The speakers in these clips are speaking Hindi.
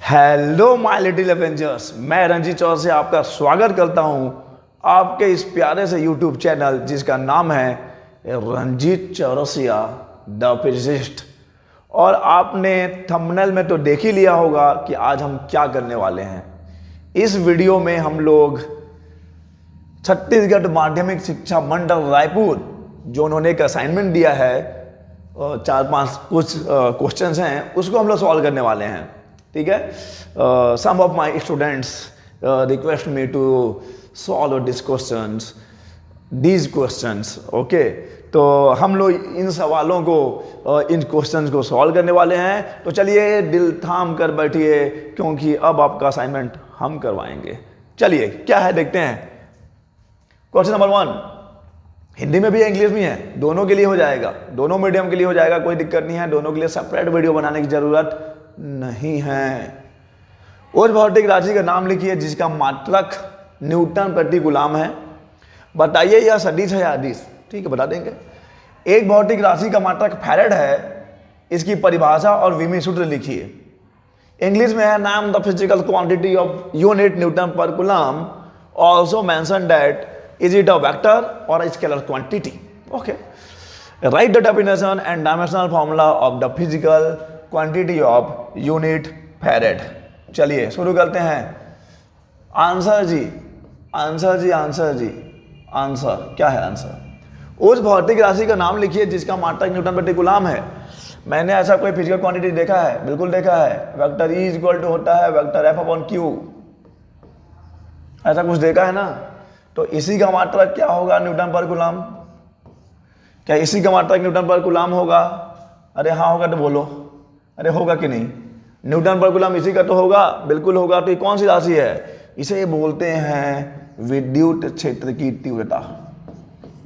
हेलो माय लिटिल एवेंजर्स, मैं रंजीत चौर से आपका स्वागत करता हूं आपके इस प्यारे से यूट्यूब चैनल जिसका नाम है रंजीत चौरसिया द फिजिसिस्ट। और आपने थंबनेल में तो देख ही लिया होगा कि आज हम क्या करने वाले हैं। इस वीडियो में हम लोग छत्तीसगढ़ माध्यमिक शिक्षा मंडल रायपुर जो उन्होंने एक असाइनमेंट दिया है, 4-5 कुछ क्वेश्चंस हैं, उसको हम लोग सॉल्व करने वाले हैं। ठीक है। Some of my students request me to solve these questions. Okay, तो हम लोग इन सवालों को इन क्वेश्चंस को सॉल्व करने वाले हैं। तो चलिए दिल थाम कर बैठिए क्योंकि अब आपका असाइनमेंट हम करवाएंगे। चलिए क्या है देखते हैं। क्वेश्चन नंबर 1 हिंदी में भी है, इंग्लिश में है, दोनों के लिए हो जाएगा, दोनों मीडियम के लिए हो जाएगा, कोई दिक्कत नहीं है। दोनों के लिए सेपरेट वीडियो बनाने की जरूरत नहीं है। उस भौतिक राशि का नाम लिखिए जिसका मात्रक न्यूटन प्रति कूलम है। बताइए यह सदिश है या अदिश। ठीक है, बता देंगे। एक भौतिक राशि का मात्रक फैराड है, इसकी परिभाषा और विमी सूत्र लिखिए। इंग्लिश में है नाम the physical quantity of unit newton per coulomb, also mention that is it a vector और scalar quantity. Okay, write the definition and dimensional formula of the physical quantity of unit farad. चलिए शुरू करते हैं। आंसर जी, आंसर जी, आंसर जी, आंसर क्या है? आंसर उस भौतिक राशि का नाम लिखिए जिसका मात्रक न्यूटन प्रति कूलम है। मैंने ऐसा कोई फिजिकल क्वांटिटी देखा है? बिल्कुल देखा है। वेक्टर ई इक्वल टू होता है वेक्टर एफ अपॉन क्यू, ऐसा कुछ देखा है ना। तो इसी का मात्रक क्या होगा? Newton per coulomb. क्या इसी का मात्रक न्यूटन पर कूलम होगा? अरे हाँ होगा तो बोलो। अरे होगा कि नहीं? न्यूटन पर कूलम इसी का तो होगा, बिल्कुल होगा। तो ये कौन सी राशि है? इसे बोलते हैं विद्युत क्षेत्र की तीव्रता।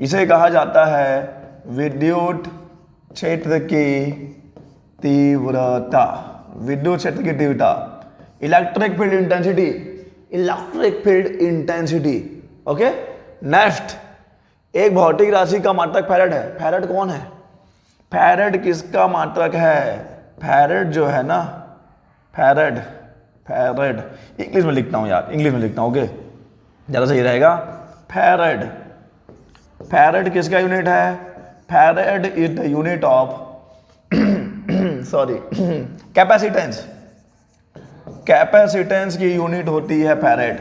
इसे कहा जाता है विद्युत क्षेत्र की तीव्रता। विद्युत क्षेत्र की तीव्रता, electric field intensity, electric field intensity. Okay, next, एक भौतिक राशि का मात्रक फैराड है। फैराड कौन है? फैराड किसका मात्रक है? फैराड जो है ना, फैराड, फैराड इंग्लिश में लिखता हूं यार, इंग्लिश में लिखता हूं। ओके, ज़्यादा सही रहेगा। फैराड, फैराड किसका यूनिट है? Farad is the unit of sorry capacitance. Capacitance की यूनिट होती है फैराड,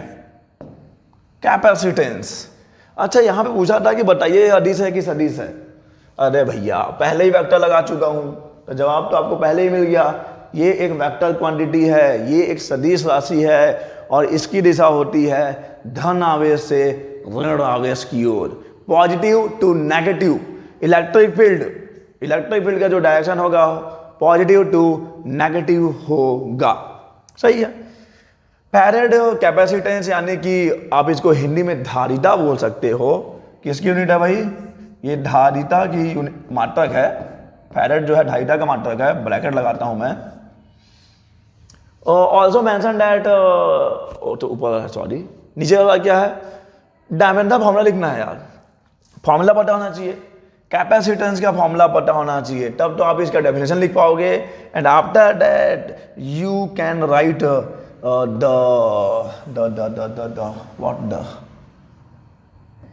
कैपेसिटेंस। अच्छा, यहां पे पूछा था कि बताइए अदिश है कि सदिश है। अरे भैया पहले ही वेक्टर लगा चुका हूं, तो जवाब तो आपको पहले ही मिल गया। ये एक वेक्टर क्वांटिटी है, ये एक सदिश राशि है और इसकी दिशा होती है धन आवेश से ऋण आवेश की ओर, positive to negative. Electric field का जो डायरेक्शन होगा पॉजिटिव टू नेगेटिव होगा। सही है। फैराड कैपेसिटेंस यानी कि आप इसको हिंदी में धारिता बोल सकते हो। किसकी यूनिट है भाई? ये धारिता की मात्रक है। फैराड जो है धारिता का मात्रक है। ब्रैकेट लगाता हूं मैं। ऑल्सो मेंशन दैट, तो ऊपर सॉरी नीचे वाला क्या है? डायमेंशनल फॉर्मूला लिखना है यार। फॉर्मूला पता होना चाहिए, कैपेसिटेंस का फॉर्मूला पता होना चाहिए, तब तो आप इसका डेफिनेशन लिख पाओगे। And after that you can write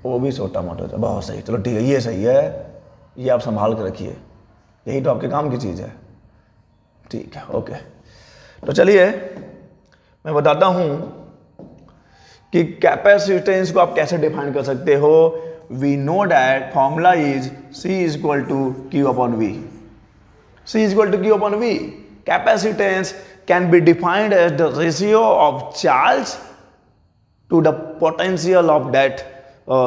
वो भी छोटा मोटा था। बहुत सही, चलो ठीक है, ये सही है, ये आप संभाल के रखिए, यही तो आपके काम की चीज़ है। ठीक है, ओके। तो चलिए मैं बताता हूं कि कैपेसिटेंस को आप कैसे डिफाइन कर सकते हो। We know that formula is C is equal to Q upon V। C is equal to Q upon V। Capacitance can be defined as the ratio of charge to the potential of that,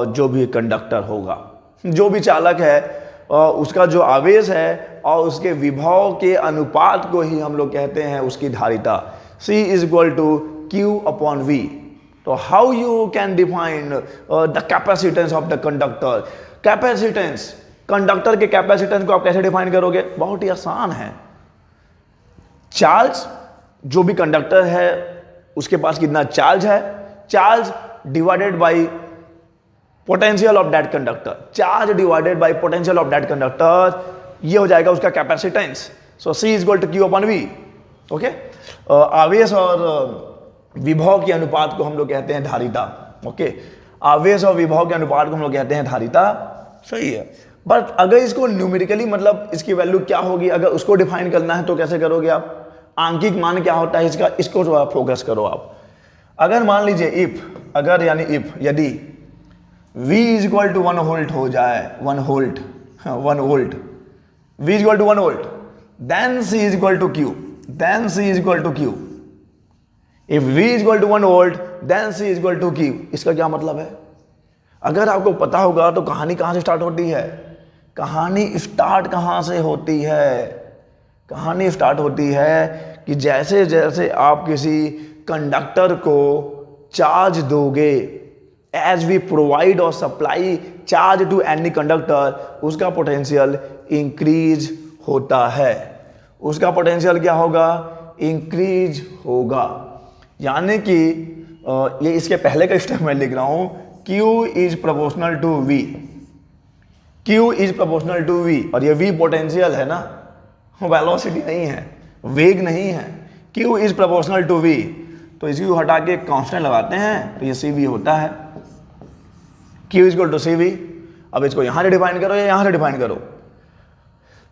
जो भी कंडक्टर होगा, जो भी चालक है, उसका जो आवेश है और उसके विभव के अनुपात को ही हम लोग कहते हैं उसकी धारिता। C is equal to Q upon V। तो how you can define the capacitance of the conductor? Capacitance, conductor के कैपेसिटेंस को आप कैसे डिफाइन करोगे? बहुत ही आसान है। चार्ज, जो भी कंडक्टर है उसके पास कितना चार्ज है, charge divided by potential of that conductor, charge divided by potential of that conductor, ये हो जाएगा उसका capacitance. So C is equal to Q upon V। Okay, आवेश और विभव के अनुपात को हम लोग कहते हैं धारिता। ओके, आवेश और विभव के अनुपात को हम लोग कहते हैं धारिता, सही है। बट अगर इसको न्यूमेरिकली मतलब इसकी वैल्यू क्या होगी, अगर उसको डिफाइन करना है तो कैसे करोगे आप? आंकिक मान क्या होता है इसका, इसको थोड़ा फोकस करो आप। अगर मान लीजिए यदि V is equal to 1 volt हो जाए, 1 volt, V is equal to 1 volt, then C is equal to Q, if V is equal to 1 volt then C is equal to Q। इसका क्या मतलब है? अगर आपको पता होगा तो कहानी कहां से स्टार्ट होती है? कहानी स्टार्ट होती है कि जैसे जैसे आप किसी कंडक्टर को चार्ज दोगे, एज वी प्रोवाइड और supply charge to any conductor, उसका पोटेंशियल इंक्रीज होता है। उसका पोटेंशियल क्या होगा? इंक्रीज होगा। यानी कि ये इसके पहले का स्टेप मैं लिख रहा हूं, Q is proportional to V, और ये V पोटेंशियल है ना, वेलोसिटी नहीं है, वेग नहीं है। Q is proportional to V, तो इसको हटा के कांस्टेंट लगाते हैं तो ये CV होता है, Q is equal to CV। अब इसको यहां से डिफाइन करो या यहां से डिफाइन करो,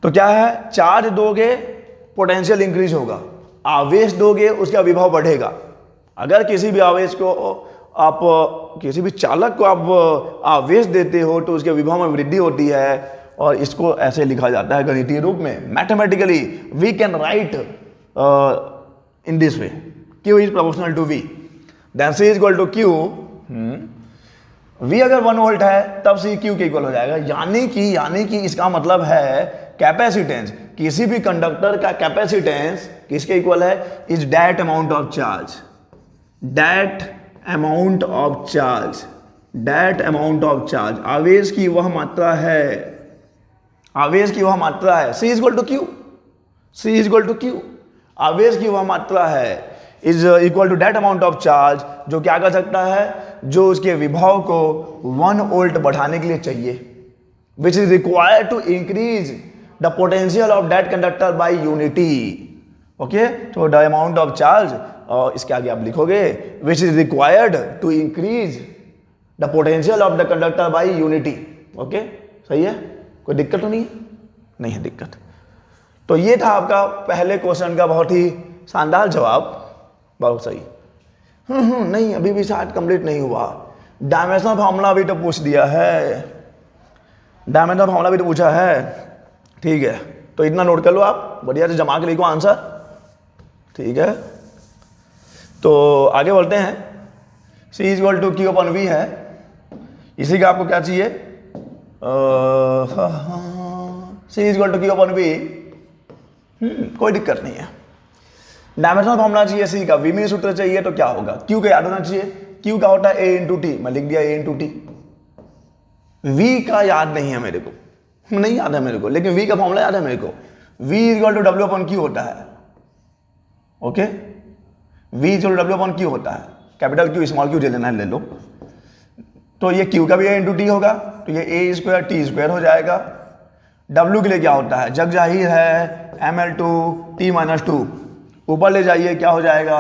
तो क्या है? चार्ज दोगे पोटेंशियल इंक्रीज होगा, आवेश दोगे उसका विभव बढ़ेगा। अगर किसी भी आवेश को आप, किसी भी चालक को आप आवेश देते हो तो उसके विभव में वृद्धि होती है, और इसको ऐसे लिखा जाता है गणितीय रूप में, mathematically we can write in this way, Q is proportional to V, then C is equal to Q। V अगर 1 वोल्ट है तब C Q के इक्वल हो जाएगा। यानी कि इसका मतलब है कैपेसिटेंस, किसी भी कंडक्टर का कैपेसिटेंस किसके इक्वल है? Is that amount of charge, आवेश की वह मात्रा है, C is equal to Q, आवेश की वह मात्रा है is equal to that amount of charge, जो क्या कर सकता है? जो उसके विभव को 1 वोल्ट बढ़ाने के लिए चाहिए, which is required to increase the potential of that conductor by unity. Okay, तो द अमाउंट ऑफ चार्ज, और इसके आगे आप लिखोगे which is required to increase the potential of the conductor by unity. Okay, सही है, कोई दिक्कत तो नहीं है? नहीं है दिक्कत। तो ये था आपका पहले क्वेश्चन का बहुत ही शानदार जवाब, बहुत सही। नहीं, अभी भी शायद कंप्लीट नहीं हुआ। डायमेंशनल फार्मूला भी तो पूछ दिया है, पूछा है। ठीक है, तो इतना नोट कर लो आप, बढ़िया से जमा के लिखो आंसर। ठीक है, तो आगे बढ़ते हैं। C is equal to Q upon V है, इसी का आपको क्या चाहिए? C is equal to Q upon V, कोई दिक्कत नहीं है। डायमेंशनल फॉर्मूला चाहिए C का, V में सूत्र चाहिए, तो क्या होगा? Q का याद होना चाहिए, Q का होता है A इंटू टी, मैं लिख दिया A इंटू टी। V का याद नहीं है मेरे को, नहीं याद है मेरे को, लेकिन V का फॉर्मूला याद है मेरे को। V is equal to W upon Q होता है। Okay, V is equal to W upon Q होता है, कैपिटल Q स्मॉल q ले लेना है, ले लो। तो ये Q का भी A इंटू टी होगा, तो ये A स्क्वायर T स्क्वायर हो जाएगा। W के लिए क्या होता है? जग जाहिर है ml2 T माइनस 2, ऊपर ले जाइए क्या हो जाएगा?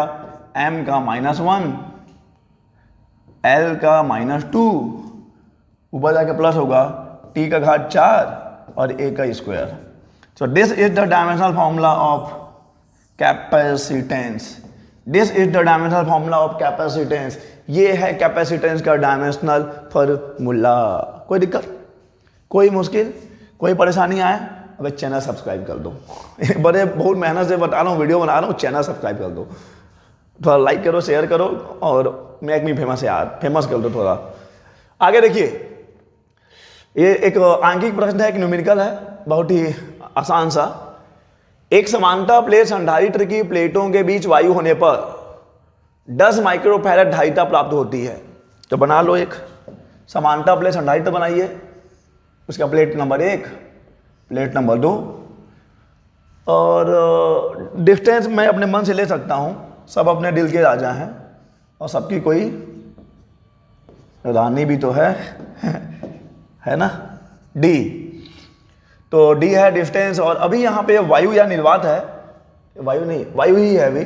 m का -1 l का -2, ऊपर जाके प्लस होगा, t का घात 4 और a का square. So this is the dimensional formula of capacitance. ये है कैपेसिटेंस का डायमेंशनल फॉर्मूला। कोई दिक्कत, कोई मुश्किल, कोई परेशानी आए? अबे चैनल सब्सक्राइब कर दो। बहुत मेहनत से बता रहा हूँ, वीडियो बना रहा हूँ, चैनल सब्सक्राइब कर दो, थोड़ा लाइक करो, शेयर करो, और मेक मी फेमस यार, फेमस कर दो थोड़ा। आगे देखिए, ये एक आंकिक प्रश्न है, एक न्यूमेरिकल है, बहुत ही आसान सा। एक समानता प्लेट संधारित्र की प्लेटों के बीच वायु होने पर 10 माइक्रोफैरड धारिता प्राप्त होती है। तो बना लो एक समानता प्लेट संधारित्र बनाइए, उसका प्लेट नंबर 1, प्लेट नंबर 2, और डिस्टेंस मैं अपने मन से ले सकता हूं, सब अपने दिल के राजा हैं और सबकी कोई रानी भी तो है ना, D। तो D है डिस्टेंस, और अभी यहाँ पे वायु या निर्वात है, वायु नहीं, वायु ही है अभी,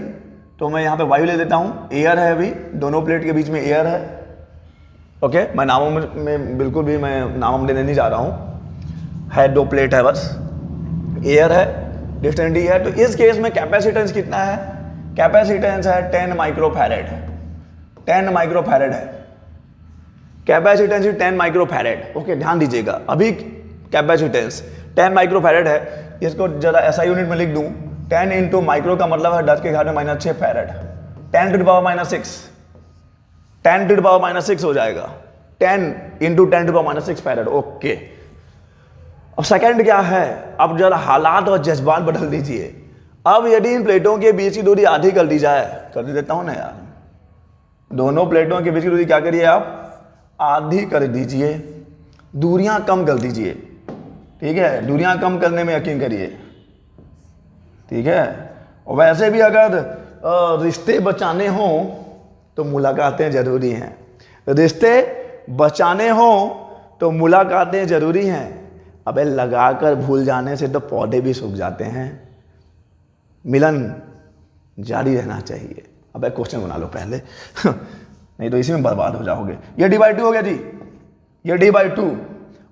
तो मैं यहाँ पे वायु ले लेता हूँ। एयर है अभी, दोनों प्लेट के बीच में एयर है। ओके, मैं नामों में बिल्कुल भी मैं नाम लेने नहीं जा रहा हूँ, है 2 प्लेट है बस, एयर है, डिस्टेंस डी है। तो इस केस में कैपेसिटेंस कितना है? कैपेसिटेंस है 10 माइक्रोफैरेड, 10 माइक्रोफैरेड है कैपेसिटेंस, 10 माइक्रोफैरेड। ओके, ध्यान दीजिएगा, अभी कैपेसिटेंस 10 माइक्रोफैरेड है, इसको जरा ऐसा यूनिट में लिख दूं, 10 इंटू माइक्रो का मतलब है 10 के घात में -6 farad, 10 to the power -6, 10 to the power -6 हो जाएगा, 10 into 10 to the power -6 farad. Okay, अब सेकंड क्या है? अब जरा हालात और जज्बात बदल दीजिए। अब यदि इन प्लेटों के बीच की दूरी आधी कर दी जाए, कर देता हूं ना यार, दोनों प्लेटों के बीच की दूरी क्या करिए आप? आधी कर दीजिए, दूरियां कम कर दीजिए, ठीक है, दूरियां कम करने में यकीन करिए, ठीक है। और वैसे भी अगर रिश्ते बचाने हों तो मुलाकातें जरूरी हैं, रिश्ते बचाने हों तो मुलाकातें जरूरी हैं। अबे लगाकर भूल जाने से तो पौधे भी सूख जाते हैं, मिलन जारी रहना चाहिए। अबे क्वेश्चन बना लो पहले नहीं तो इसी में बर्बाद हो जाओगे। ये d/2 हो गया जी, ये d/2।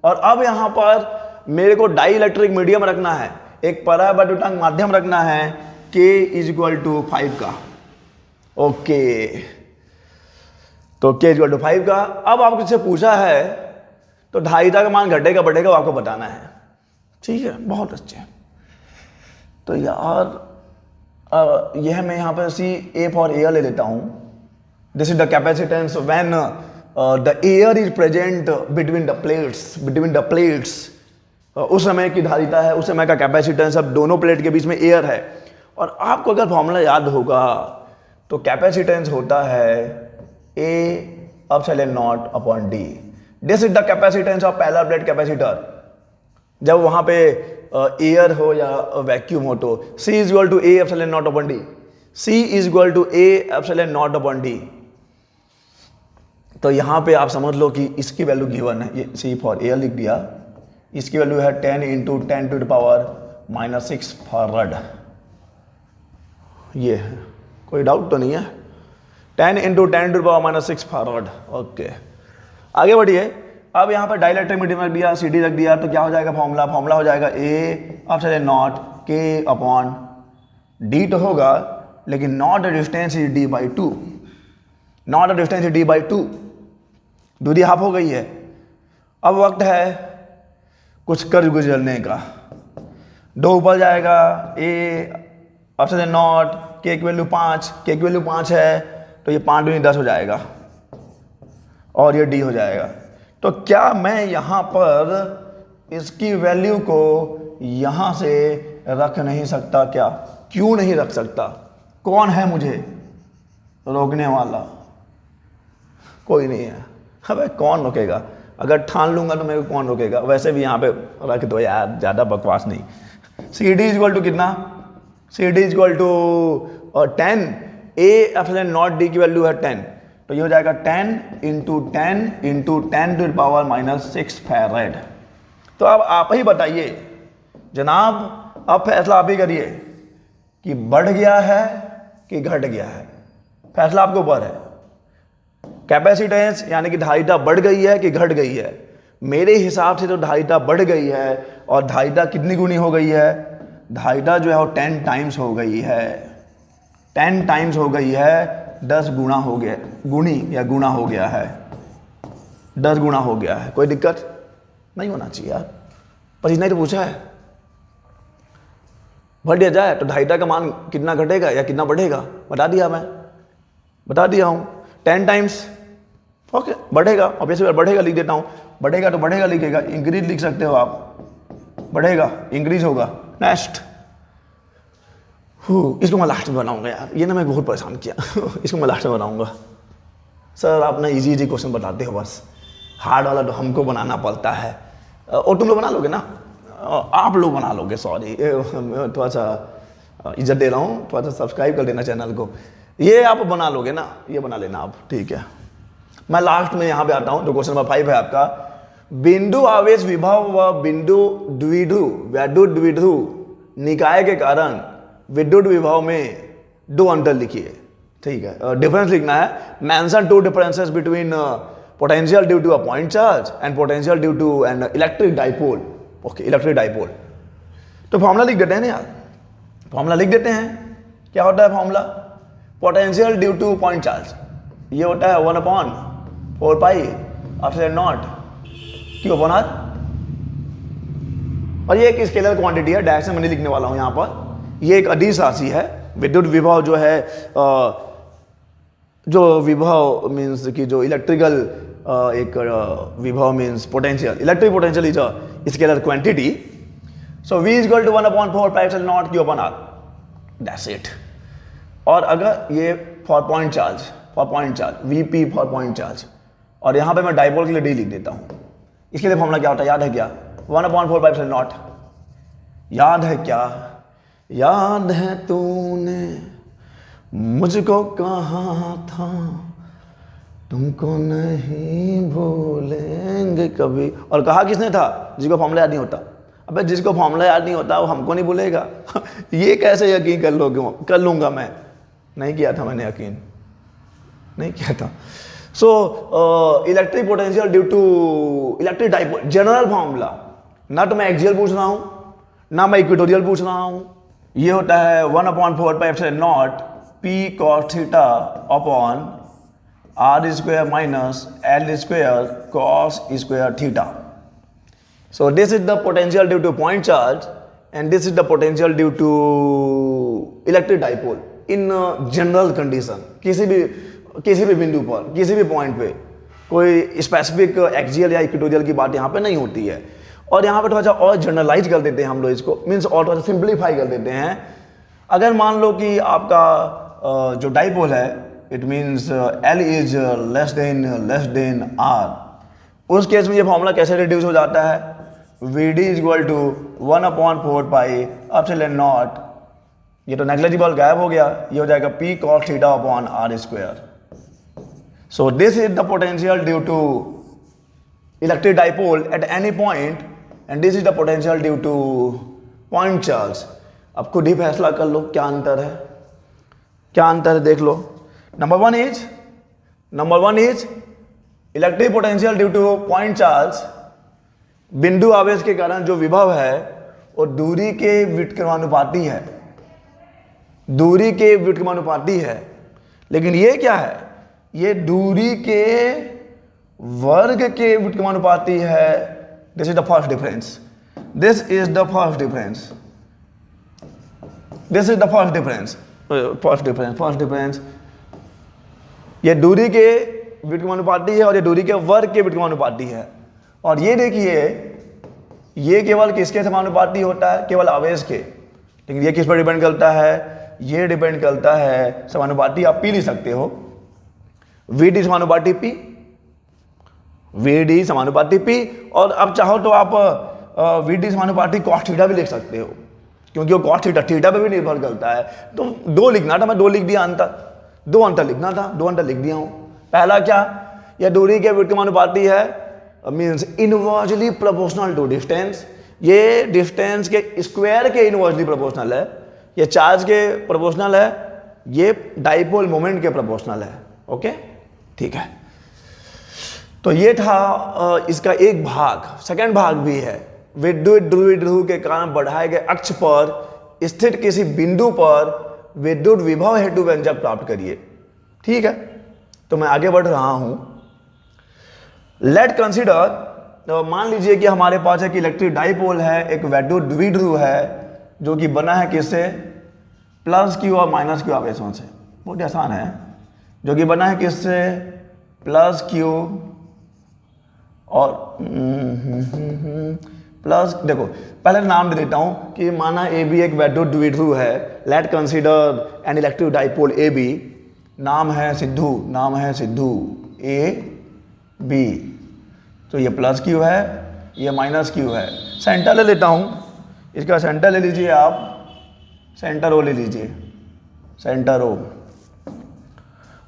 और अब यहां पर मेरे को डाई इलेक्ट्रिक मीडियम रखना है, एक पराबैद्युतांक माध्यम रखना है k = 5 का। ओके, तो k = 5 का। अब आपको इससे पूछा है तो धारिता का मान घटेगा बढ़ेगा वो आपको बताना है, ठीक है, बहुत अच्छे। तो यार यह मैं यहाँ पर A फॉर एयर ले लेता हूँ। This is the capacitance when the air is present between the plates, उस समय की धारिता है, उस समय का कैपेसिटेंस। अब दोनों प्लेट के बीच में एयर है, और आपको अगर फॉर्मूला याद होगा तो कैपेसिटेंस होता है A/0/d। This is the capacitance of पहला प्लेट कैपेसिटर, जब वहां पे एयर हो या वैक्यूम हो तो C = A/0/d, C = A/0/d। तो यहां पे आप समझ लो कि इसकी वैल्यू गिवन है, ये C फॉर एयर लिख दिया, इसकी वैल्यू है 10 into 10 to the power -6 farad. ये है, कोई डाउट तो नहीं है, 10 into 10 to the power -6 farad. Okay, आगे बढ़िए। अब यहाँ पर डाइलेक्ट्रिक मीडियम रख दिया, CD रख दिया, तो क्या हो जाएगा फॉर्मूला हो जाएगा A/0 K/d तो होगा, लेकिन not the distance is d/2, not the distance is d/2, दूरी हाफ हो गई है। अब वक्त है कुछ कर गुजरने का, 2 ऊपर जाएगा, A/0 K की वैल्यू 5, K की वैल्यू 5 है तो ये 5 दूनी 10 हो जाएगा, और ये d हो जाएगा। तो क्या मैं यहां पर इसकी वैल्यू को यहां से रख नहीं सकता क्या? क्यों नहीं रख सकता? कौन है मुझे रोकने वाला? कोई नहीं है। अबे कौन रोकेगा? अगर ठान लूंगा तो मेरे को कौन रोकेगा? वैसे भी यहां पे रख दो यार, ज्यादा बकवास नहीं। CD = कितना? CD = 10, A/0d की वैल्यू है 10, तो ये हो जाएगा 10 into 10 into 10 to the power -6 farad. तो अब आप ही बताइए जनाब, अब फैसला आप ही करिए कि बढ़ गया है कि घट गया है। फैसला आपके ऊपर है। कैपेसिटेंस यानी कि धारिता बढ़ गई है कि घट गई है? मेरे हिसाब से तो धारिता बढ़ गई है, और धारिता कितनी गुनी हो गई है? धारिता जो है वो 10 टाइम्स हो गई है, 10 टाइम्स हो गई है, 10 गुना हो गया, गुनी या गुना हो गया है, 10 गुना हो गया है। कोई दिक्कत नहीं होना चाहिए यार, पर इतना ही तो पूछा है। बढ़ दिया जाए तो धारिता का मान कितना घटेगा या कितना बढ़ेगा बता दिया, मैं बता दिया हूं, 10 टाइम्स। ओके, बढ़ेगा, ऑब्वियसली बढ़ेगा लिख देता हूं, बढ़ेगा तो बढ़ेगा लिखेगा, इंक्रीज लिख सकते हो आप, बढ़ेगा इंक्रीज होगा। नेक्स्ट, इसको मैं लास्ट में बनाऊंगा यार, ये ना मैं बहुत परेशान किया इसको मैं लास्ट में बनाऊंगा। सर आप ना इजी क्वेश्चन बताते हो, बस हार्ड वाला तो हमको बनाना पड़ता है। और तुम लोग बना लोगे ना? आप लोग बना लोगे, सॉरी थोड़ा सा इज्जत दे रहा हूँ, थोड़ा सा सब्सक्राइब कर देना चैनल को। ये आप बना लोगे ना, ये बना लेना आप, ठीक है। मैं लास्ट में यहाँ पे आता हूँ, जो क्वेश्चन नंबर 5 है आपका। बिंदु आवेश विभव व बिंदु द्विध्रुव निकाय के कारण विद्युत विभव में दो अंतर लिखिए, ठीक है, डिफरेंस लिखना है। Mention two differences between potential due to a point charge and potential due to an electric dipole. Okay, electric dipole. तो फॉर्मूला लिख देते हैं ना यार, फॉर्मूला लिख देते हैं। क्या होता है formula? Potential due to point charge ये होता है 1/4 pi epsilon naught Q upon R, और ये एक स्केलर क्वांटिटी है, डायरेक्शन में नहीं लिखने वाला हूं यहां पर। ये एक अदिश राशि है। विद्युत विभव जो है जो विभव मीन्स कि जो इलेक्ट्रिकल एक विभव means potential, electric potential is a scalar quantity. So V is equal to 1/4 pi epsilon naught Q upon R, that's it. और अगर ये for point charge VP for point charge, और यहां पे मैं डाइपोल के लिए D लिख देता हूं। इसके लिए फॉर्मूला क्या होता है, याद है क्या? 1/4 पाई एप्सिलॉन नॉट। याद है क्या? याद है तूने मुझको कहा था तुमको नहीं भूलेंगे कभी। और कहा किसने था? जिसको फॉर्मूला याद नहीं होता। अबे जिसको फॉर्मूला याद नहीं होता वो हमको नहीं भूलेगा। ये कैसे यकीन कर लोगे? कर लूंगा मैं। नहीं किया था मैंने, यकीन नहीं किया था। So electric potential due to electric dipole, general formula, ना तो मैं एक्सियल पूछ रहा हूं ना मैं इक्वेटोरियल पूछ रहा हूं। ये होता है 1/4 pi epsilon not P cos theta upon R square minus L square cos square theta. So this is the potential due to point charge and this is the potential due to electric dipole in general condition। किसी भी बिंदु पर, किसी भी पॉइंट पे कोई स्पेसिफिक एक्सियल या इक्वेटोरियल की बात यहाँ पे नहीं होती है। और यहाँ पे थोड़ा सा और जनरलाइज कर देते हैं हम लोग इसको, मीन्स और थोड़ा सा सिंप्लीफाई कर देते हैं। अगर मान लो कि आपका जो डाइपोल है it means L is less than R, उस केस में ये फॉर्मूला कैसे रिड्यूस हो जाता है? VD is equal to 1/4 pi epsilon naught, ये तो नेग्लिजिबल गायब हो गया, ये हो जाएगा P cos theta upon R square. So this is the potential due to electric dipole at any point and this is the potential due to point charge. अब खुद ही फैसला कर लो क्या अंतर है, क्या अंतर है देख लो। Number one is electric potential due to point charge, बिंदु आवेश के कारण जो विभव है वो दूरी के व्युत्क्रमानुपाती है, दूरी के व्युत्क्रमानुपाती है। लेकिन ये क्या है? ये दूरी के वर्ग के व्युत्क्रमानुपाती है। This is the first difference, this is the first difference, this is the first difference, first difference. ये दूरी के व्युत्क्रमानुपाती है और ये दूरी के वर्ग के व्युत्क्रमानुपाती है। और ये देखिए, ये केवल किसके समानुपाती होता है? केवल आवेश के। लेकिन ये किस पर डिपेंड करता है? ये डिपेंड करता है समानुपाती, आप पी लिख सकते हो, VD समानुपाती P, VD समानुपाती P। और अब चाहो तो आप VD समानुपाती cos थीटा भी लिख सकते हो, क्योंकि वो cos थीटा पे भी निर्भर करता है। तो दो लिखना था, मैं दो लिख दिया, दो अंतर लिखना था, दो अंतर लिख दिया हूं। पहला क्या? यह दूरी के व्युत्क्रमानुपाती है, means inversely proportional to distance. ये डिस्टेंस के स्क्वायर के इनवर्सली प्रोपोर्शनल है, ये चार्ज के प्रोपोर्शनल है, ये डाइपोल मोमेंट के प्रोपोर्शनल है। ओके, ठीक है। तो ये था इसका एक भाग। सेकंड भाग भी है, विद्युत द्विध्रुव के कारण बढ़ाए गए अक्ष पर स्थित किसी बिंदु पर विद्युत विभव हेतु व्यंजक प्राप्त करिए। ठीक है, तो मैं आगे बढ़ रहा हूं। लेट कंसीडर, तो मान लीजिए कि हमारे पास एक इलेक्ट्रिक डाइपोल है, एक विद्युत द्विध्रुव है, जो कि बना है किससे? प्लस क्यू और माइनस क्यू आवेशों से। बहुत ही आसान है, जो कि बना है किससे? प्लस क्यू और प्लस, देखो पहले नाम दे देता हूं कि माना ए बी एक विद्युत द्विध्रुव है। Let consider an electric dipole A B, नाम है सिद्धू ए बी। तो ये प्लस क्यू है, ये माइनस क्यू है। सेंटर ले लेता हूं, इसका सेंटर ले लीजिए आप, सेंटर ओ ले लीजिए, सेंटर ओ।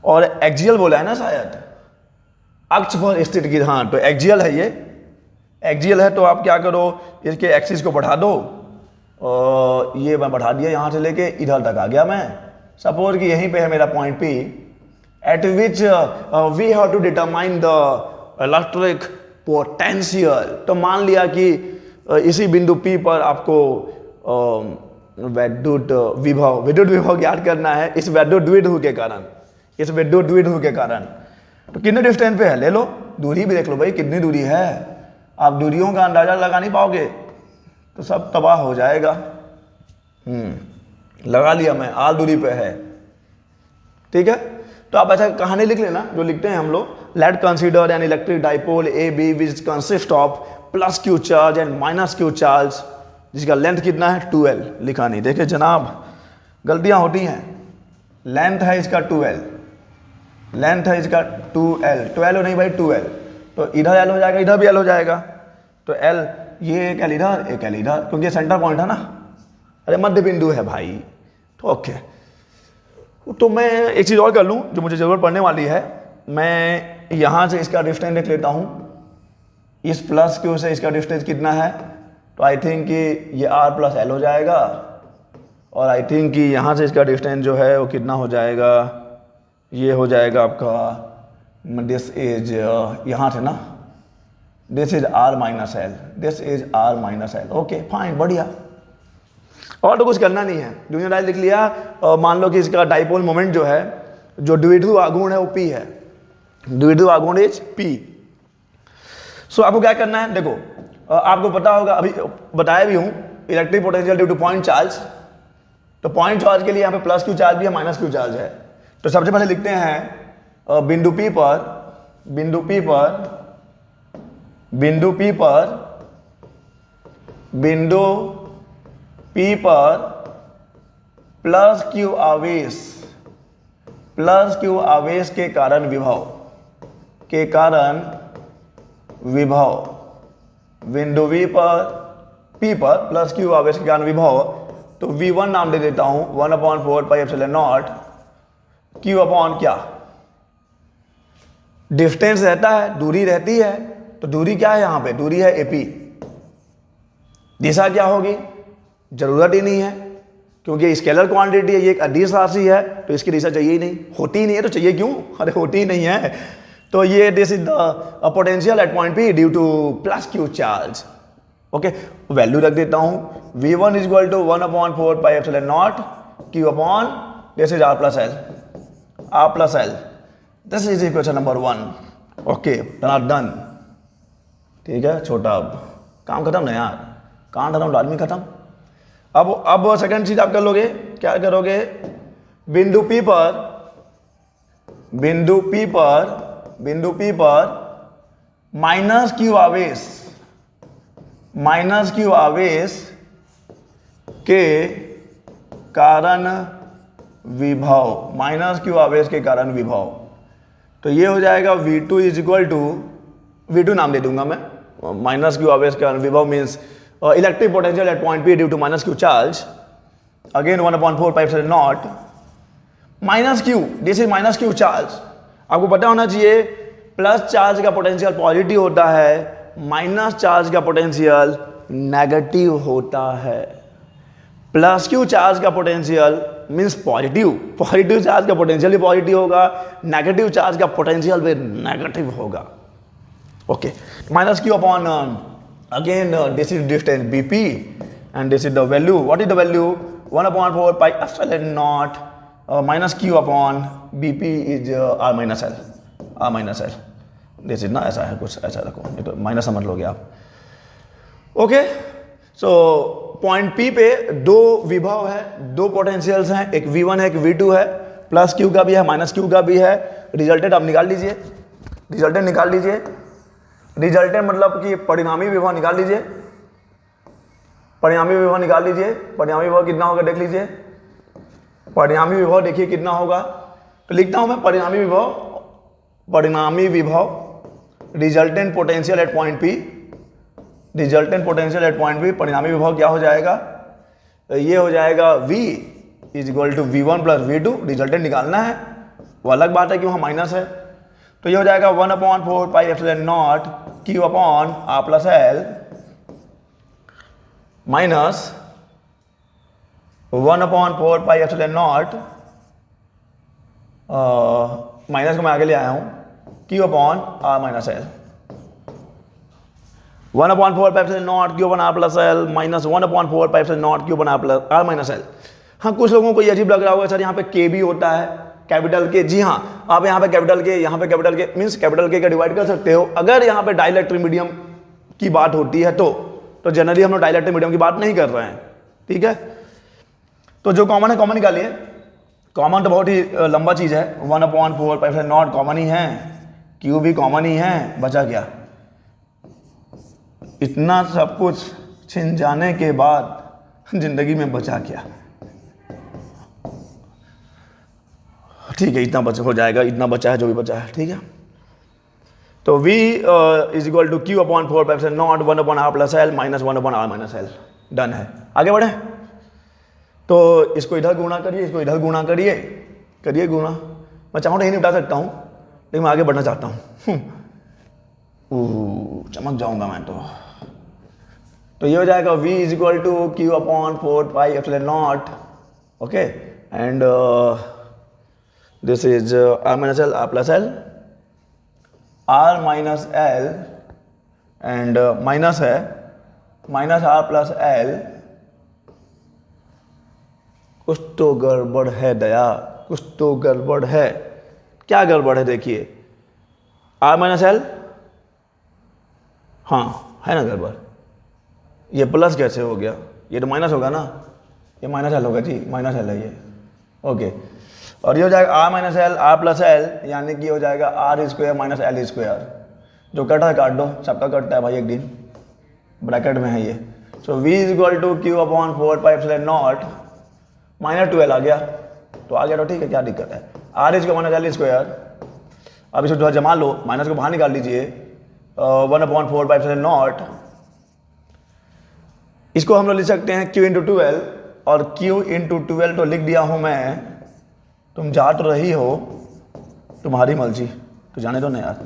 और एक्सियल बोला है ना शायद, अक्ष पर स्थित की, हाँ तो एक्सियल है, ये एक्सियल है। तो आप क्या करो, इसके एक्सिस को बढ़ा दो और ये मैं बढ़ा दिया, यहाँ से लेके इधर तक आ गया मैं। सपोज कि यहीं पे है मेरा point P, at which we have to determine the electric potential. तो मान लिया कि इसी बिंदु P पर आपको विद्युत विभव ज्ञात करना है इस विद्युत द्विध्रुव के कारण, इस विद्युत द्विध्रुव के कारण। तो कितने डिस्टेंस पे है, ले लो, दूरी भी देख लो भाई कितनी दूरी है। आप दूरियों का अंदाजा लगा नहीं पाओगे तो सब तबाह हो जाएगा। लगा लिया मैं, आल दूरी पे है, ठीक है। तो आप ऐसा कहानी लिख लेना जो लिखते हैं हम लोग। Let consider an electric dipole A B which consist of plus Q charge and minus Q charge, जिसका लेंथ कितना है 2L। लिखा नहीं, देखे जनाब गलतियां होती हैं। लेंथ है इसका 2L, लेंथ है इसका 2L, 12 नहीं भाई 2L। तो इधर L हो जाएगा, इधर भी L हो जाएगा। तो L, ये एक L इधर, एक L इधर, क्योंकि ये सेंटर पॉइंट है ना, अरे मध्य बिंदु है भाई। तो ओके, तो मैं एक चीज़ और कर लूँ जो मुझे ज़रूरत पड़ने वाली है। मैं यहाँ से इसका डिस्टेंस देख लेता हूँ, इस प्लस क्यू से इसका डिस्टेंस कितना है। तो आई थिंक कि ये R प्लस L हो जाएगा, और आई थिंक कि यहाँ से इसका डिस्टेंस जो है वो कितना हो जाएगा, ये हो जाएगा आपका, दिस इज यहाँ से ना, this is R minus L, this is R minus L। Okay fine, बढ़िया, और तो कुछ करना नहीं है। जूनियर डायल लिख लिया। मान लो कि इसका डाइपोल मोमेंट जो है, जो द्विध्रुव आघूर्ण है वो P है, द्विध्रुव आघूर्ण इज P। सो आपको क्या करना है, देखो आपको पता होगा, अभी बताया भी हूँ, electric potential due to point charge. तो पॉइंट चार्ज के लिए यहाँ पे प्लस क्यू चार्ज भी है, माइनस क्यू चार्ज है। तो सबसे पहले लिखते हैं बिंदु P पर, बिंदु P पर, बिंदु P पर, बिंदु P पर प्लस क्यू आवेश, प्लस क्यू आवेश के कारण विभव, के कारण विभव, बिंदु V पर, P पर प्लस क्यू आवेश के कारण विभव। तो V1 नाम दे देता हूं, 1/4 pi epsilon naught Q upon क्या, डिस्टेंस रहता है, दूरी रहती है। तो दूरी क्या है यहाँ पे, दूरी है AP। दिशा क्या होगी, जरूरत ही नहीं है, क्योंकि स्केलर क्वांटिटी है, ये एक अदिश राशि है, तो इसकी दिशा चाहिए ही नहीं, होती ही नहीं है तो चाहिए क्यों, अरे होती ही नहीं है। तो ये this is the potential at point P due to plus Q charge. Okay, value रख देता हूं, V1 is equal to 1/4 pi epsilon naught Q upon this is R plus L, R plus L। This is equation number 1। Okay, done. ठीक है छोटा, अब काम खत्म ना यार, काम खत्म तो आदमी खत्म। अब सेकंड चीज आप कर लोगे, क्या करोगे, बिंदु P पर, बिंदु P पर, बिंदु P पर माइनस क्यू आवेश, माइनस क्यू आवेश के कारण विभव, माइनस क्यू आवेश के कारण विभव। तो ये हो जाएगा V2 is equal to, V2 नाम दे दूंगा मैं, माइनस क्यू आवेश के कारण विभव means electric potential at point P due to minus Q charge, again 1/4 pi epsilon naught minus Q, this is minus Q charge. आपको पता होना चाहिए प्लस चार्ज का पोटेंशियल पॉजिटिव होता है, माइनस चार्ज का पोटेंशियल नेगेटिव होता है। प्लस क्यू चार्ज का potential means positive, positive charge का पोटेंशियल भी पॉजिटिव होगा, नेगेटिव चार्ज का पोटेंशियल भी नेगेटिव होगा। Okay, minus Q upon again this is distance BP and this is the value, what is the value, 1/4 pi epsilon naught minus Q upon BP is R minus L, R minus L। This is ना, ऐसा है कुछ, ऐसा रखो, नहीं तो माइनस समझ लोगे आप। ओके, सो पॉइंट P पे दो विभव है, दो पोटेंशियल्स हैं, एक V1 है, एक V2 है, प्लस क्यू का भी है, माइनस क्यू का भी है। रिजल्टेंट आप निकाल लीजिए, रिजल्टेंट निकाल लीजिए, रिजल्टेंट मतलब कि परिणामी विभव निकाल लीजिए, परिणामी विभव निकाल लीजिए। परिणामी विभव कितना होगा देख लीजिए, परिणामी विभव देखिए कितना होगा। तो लिखता हूं मैं परिणामी विभव, परिणामी विभव resultant potential at point P, resultant potential at point P, परिणामी विभव क्या हो जाएगा, ये हो जाएगा V is equal to V1 plus V2। Resultant निकालना है, वो अलग बात है कि वहाँ माइनस है। तो ये हो जाएगा 1/4 pi epsilon naught Q upon R plus L minus 1/4πε0 minus को मैं आगे ले आया हूं Q/R-L 1/4πε0 Q/R+L माइनस 1/4πε0 Q/R+L। हाँ, कुछ लोगों को ये अजीब लग रहा होगा सर यहाँ पे के भी होता है, कैपिटल के। जी हाँ, आप यहाँ पे कैपिटल के, यहाँ पे कैपिटल के, मीन्स कैपिटल के का डिवाइड कर सकते हो। अगर यहाँ पे डाइलेक्ट्रिक मीडियम की बात होती है तो जनरली हम लोग डाइलेक्ट्रिक मीडियम की बात नहीं कर रहे हैं, ठीक है। तो जो कॉमन है कॉमन निकालिए। कॉमन तो बहुत ही लंबा चीज़ है, 1/4πε0 कॉमन ही है, Q भी कॉमन ही है, बचा क्या? इतना सब कुछ छिन जाने के बाद जिंदगी में बचा क्या? ठीक है, इतना बचा हो जाएगा, इतना बचा है जो भी बचा है, ठीक है। तो V is equal to Q/4πε0 1/R+L minus 1/R-L। Done है। आगे बढ़े तो इसको इधर गुणा करिए, इसको इधर गुणा करिए, करिए गुणा। मैं चाहूँ तो यही निपटा सकता हूँ, लेकिन मैं आगे बढ़ना चाहता हूँ। चमक जाऊंगा मैं तो ये हो जाएगा V is equal to Q/4πε0, okay, and this is R-L R+L, R-L and minus है माइनस R+L। कुछ तो गड़बड़ है दया, कुछ तो गड़बड़ है। क्या गड़बड़ है देखिए, R-L, हाँ है ना गड़बड़। ये प्लस कैसे हो गया? ये तो माइनस होगा ना, ये माइनस L होगा जी, माइनस L है ये, ओके। और ये हो जाएगा R-L R+L, यानी कि हो जाएगा R² माइनस L²। जो कटा है काट दो, सबका कटता है भाई एक दिन, ब्रैकेट में है ये। So V is equal to Q/4πε0 minus 2L आ गया, तो आ गया तो ठीक है, क्या दिक्कत है। R² minus L²। अब इसको जो है जमा लो, माइनस को बाहर निकाल लीजिए, 1/4πε0। इसको हम लोग लिख सकते हैं Q × 2L, और Q × 2L तो लिख दिया हूं मैं, तुम जा तो रही हो, तुम्हारी मर्जी, तो जाने दो ना यार।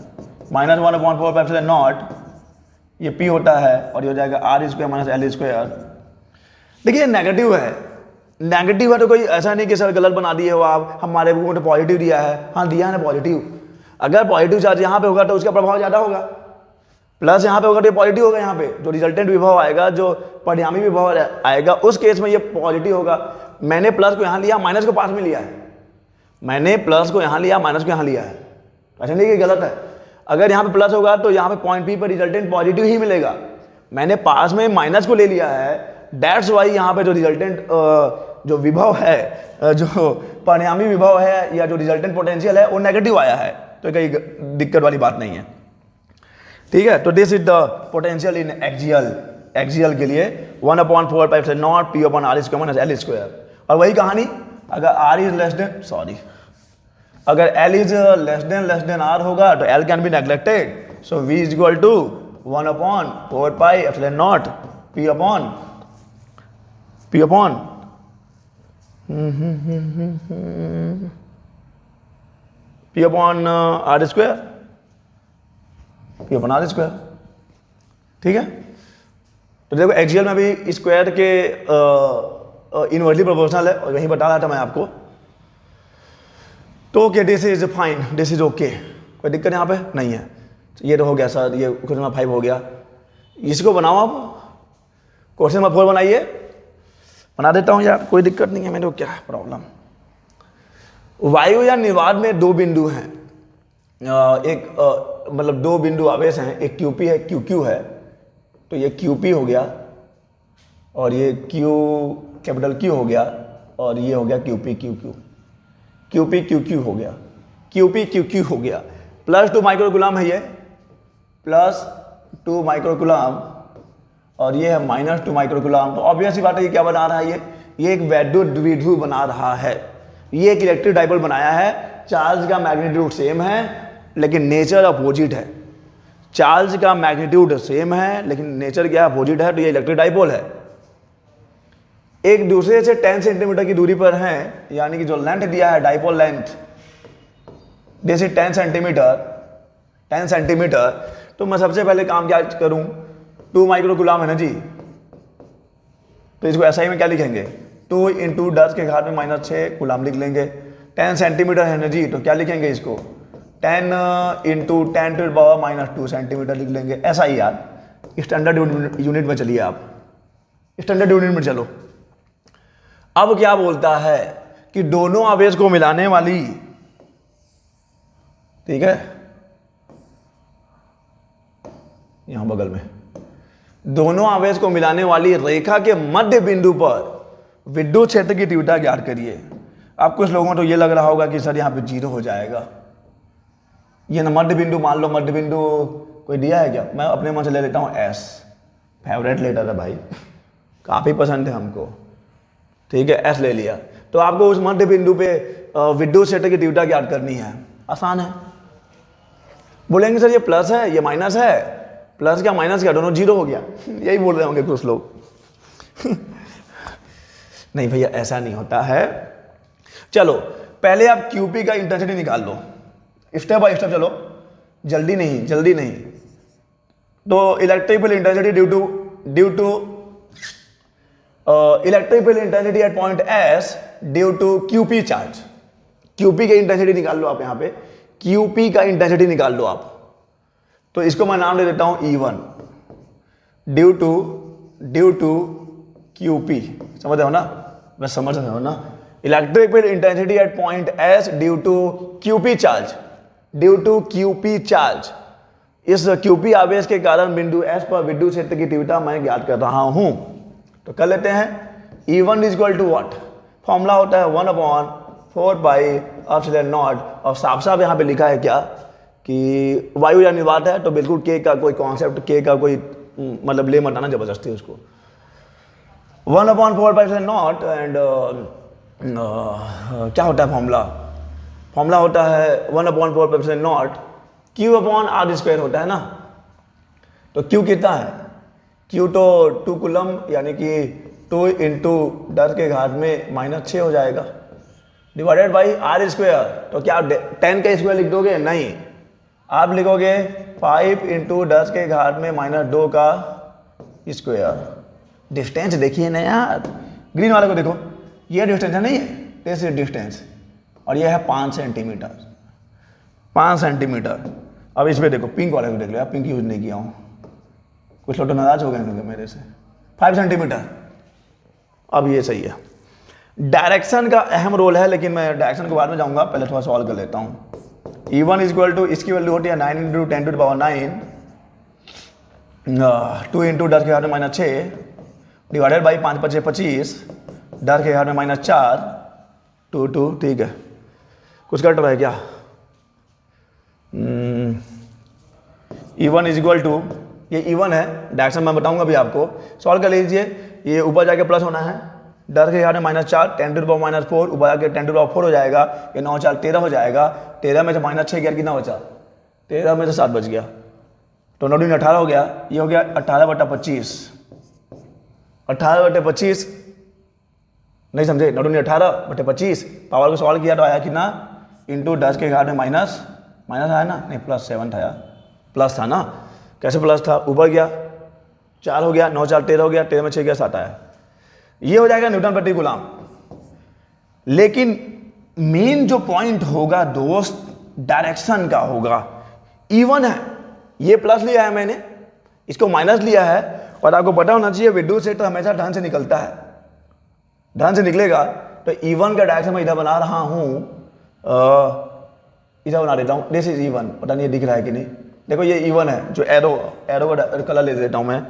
माइनस 1/4πε0, ये P होता है, और ये हो जाएगा R² माइनस L²। देखिए नेगेटिव है, नेगेटिव है तो कोई ऐसा नहीं कि सर गलत बना दिए हो आप, हमारे को तो पॉजिटिव दिया है। हाँ दिया है ना पॉजिटिव। अगर पॉजिटिव चार्ज यहाँ पे होगा तो उसका प्रभाव ज़्यादा होगा, प्लस यहाँ पे होगा तो ये पॉजिटिव होगा। यहाँ पे जो रिजल्टेंट विभव आएगा, जो परिणामी विभव आएगा, उस केस में ये पॉजिटिव होगा। मैंने प्लस को यहाँ लिया, माइनस को पास में लिया है, मैंने प्लस को यहाँ लिया, माइनस को यहाँ लिया है, ऐसा नहीं कि गलत है। अगर यहाँ पे प्लस होगा तो यहाँ पे पॉइंट P पर रिजल्टेंट पॉजिटिव ही मिलेगा। मैंने पास में माइनस को ले लिया है, दैट्स वाई यहाँ पे जो रिजल्टेंट जो विभव है, जो परिणामी विभव है, या जो रिजल्टेंट पोटेंशियल है, वो नेगेटिव आया है। तो कोई दिक्कत वाली बात नहीं है, ठीक है। तो this is the potential in axial के लिए 1/4πε0 P/R² माइनस L²। और वही कहानी, अगर R is less than, sorry, अगर L is less than R होगा तो L can be neglected. So V is equal to 1/4πε0 P/R², ठीक है। तो देखो एक्सियल में भी स्क्वायर के इनवर्सली प्रोपोर्शनल है, और वही बता रहा था मैं आपको। तो okay, this is fine, this is okay, कोई दिक्कत यहाँ पे नहीं है। ये तो हो गया सर, ये क्वेश्चन नंबर 5 हो गया। इसको बनाओ आप, क्वेश्चन नंबर 4 बनाइए। बना देता हूँ यार, कोई दिक्कत नहीं है, मेरे को क्या है प्रॉब्लम। वायु या निर्वात में दो बिंदु हैं, मतलब दो बिंदु आवेश हैं, एक QP है, QQ है। तो ये QP हो गया, और ये कैपिटल Q हो गया, और ये हो गया QP QQ, QP QQ हो गया, QP QQ हो गया। +2 माइक्रोकूलम है ये, +2 माइक्रोकूलम, और ये है -2 माइक्रोकूलम। तो ऑब्वियस ही बात है, ये क्या बना रहा है, ये एक वैद्युत द्विध्रुव बना रहा है। ये एक इलेक्ट्रिक डाइपोल बनाया है, चार्ज का मैग्नीट्यूड सेम है लेकिन नेचर अपोजिट है। चार्ज का मैग्नीट्यूड सेम है लेकिन नेचर क्या अपोजिट है, तो ये इलेक्ट्रिक डाइपोल है। एक दूसरे से 10 सेंटीमीटर की दूरी पर है, यानी कि जो लेंथ दिया है डाइपोल लेंथ, जैसे 10 सेंटीमीटर। तो मैं सबसे पहले काम क्या करूं, 2 माइक्रोकूलम है ना जी, तो इसको SI में क्या लिखेंगे, 2 इंटू 10 के घात में -6 कूलाम लिख लेंगे। 10 सेंटीमीटर एनर्जी, तो क्या लिखेंगे इसको 10 इंटू 10⁻⁻2 सेंटीमीटर लिख लेंगे। ऐसा ही यार, स्टैंडर्ड यूनिट में चलिए आप, स्टैंडर्ड यूनिट में चलो। अब क्या बोलता है कि दोनों आवेश को मिलाने वाली, ठीक है, यहां बगल में, दोनों आवेश को मिलाने वाली रेखा के मध्य बिंदु पर विद्युत क्षेत्र की तीव्रता ज्ञात करिए। आप कुछ लोगों को तो ये लग रहा होगा कि सर यहाँ पे 0 हो जाएगा। ये ना मध्य बिंदु, मान लो मध्य बिंदु कोई दिया है क्या, मैं अपने मन से ले लेता हूँ एस, फेवरेट लेटर है भाई, काफी पसंद है हमको, ठीक है, एस ले लिया। तो आपको उस मध्य बिंदु पे विद्युत क्षेत्र की तीव्रता ज्ञात करनी है। आसान है। बोलेंगे सर ये प्लस है ये माइनस है, प्लस क्या माइनस क्या दोनों 0 हो गया, यही बोल रहे होंगे कुछ लोग। नहीं भैया ऐसा नहीं होता है। चलो पहले आप क्यूपी का इंटेंसिटी निकाल लो, स्टेप बाय स्टेप चलो, जल्दी नहीं। तो electric field intensity due to electric field intensity at point S due to QP charge. QP का इंटेंसिटी निकाल लो आप, यहां पे क्यूपी का इंटेंसिटी निकाल लो आप। तो इसको मैं नाम दे देता हूं E1 ड्यू टू क्यूपी। समझ रहे हो ना, बस समझ रहे हो ना। Electric field intensity at point S due to QP charge. इस क्यूपी आवेश के कारण बिंदु एस पर विद्युत क्षेत्र की तीव्रता मैं ज्ञात कर रहा हूं। तो कर लेते हैं। E1 is equal to what, formula होता है 1/4πε0। और साफ साफ यहाँ पे लिखा है क्या कि वायु या निर्वात है, तो बिल्कुल के का कोई कॉन्सेप्ट, के का कोई मतलब ले मत आना जबरदस्ती उसको। 1/4πε0 एंड क्या होता है फॉर्मूला होता है 1/4πε0 Q/r² होता है ना। तो Q कितना है, Q तो 2 कूलम यानी कि 2 इंटू 10 के घात में -6 हो जाएगा, डिवाइडेड बाई r²। तो क्या 10 का स्क्वायर लिख दोगे, नहीं, आप लिखोगे 5 इंटू 10 के घात में -2 का स्क्वायर। डिस्टेंस देखिए ना यार, ग्रीन वाले को देखो, ये डिस्टेंस है, नहीं है, दिस इज डिस्टेंस, और ये है 5 सेंटीमीटर। अब इस पे देखो, पिंक वाले को देख लो यार, पिंक यूज नहीं किया हूँ, कुछ लोग तो नाराज हो गए क्योंकि मेरे से 5 सेंटीमीटर। अब ये सही है। डायरेक्शन का अहम रोल है, लेकिन मैं डायरेक्शन के बाद में जाऊंगा, पहले थोड़ा सॉल्व कर लेता हूँ। E1 इज इक्वल टू, इसकी वैल्यू होती है 9 इंटू 10⁻⁹, 2 इंटू 10 के घात में -6 डिवाइडेड बाई 5 × 5 = 25, 10 के घात में -4, 2, ठीक है। कुछ कट रहा है क्या? E1 इज इक्वल टू, ये E1 है, डायरेक्शन मैं बताऊंगा अभी आपको, सॉल्व कर लीजिए। ये ऊपर जाके प्लस होना है, 10 के घात में -4, 10⁻⁴, ऊपर जाके 10⁴ हो जाएगा, ये 9 × 4 = 13 हो जाएगा। 13 में से -6 गया, कितना बचा? 13 में से 7 बच गया, तो 9 × 18 हो गया। ये हो गया 18/25, 18/25 नहीं समझे, 9 × 18/25 पावर को सॉल्व किया तो आया कितना, इंटू 10 के घात में माइनस आया ना, नहीं +7 था यार, प्लस था ना, कैसे प्लस था, ऊपर गया 4 हो गया, 9 × 4 = 13 हो गया, 13 में 6 गया 7 आया। ये हो जाएगा न्यूटन प्रति कूलम। लेकिन मेन जो पॉइंट होगा दोस्त, डायरेक्शन का होगा। E1 है, ये प्लस लिया है मैंने, इसको माइनस लिया है, और आपको पता होना चाहिए विद्युत क्षेत्र हमेशा ढंग से निकलता है, ढंग से निकलेगा। तो E1 का डायरेक्शन मैं इधर बना रहा हूं, इधर बना देता हूं, दिस इज E1, पता नहीं ये दिख रहा है कि नहीं, देखो ये E1 है, जो एरो का कलर ले देता हूं मैं,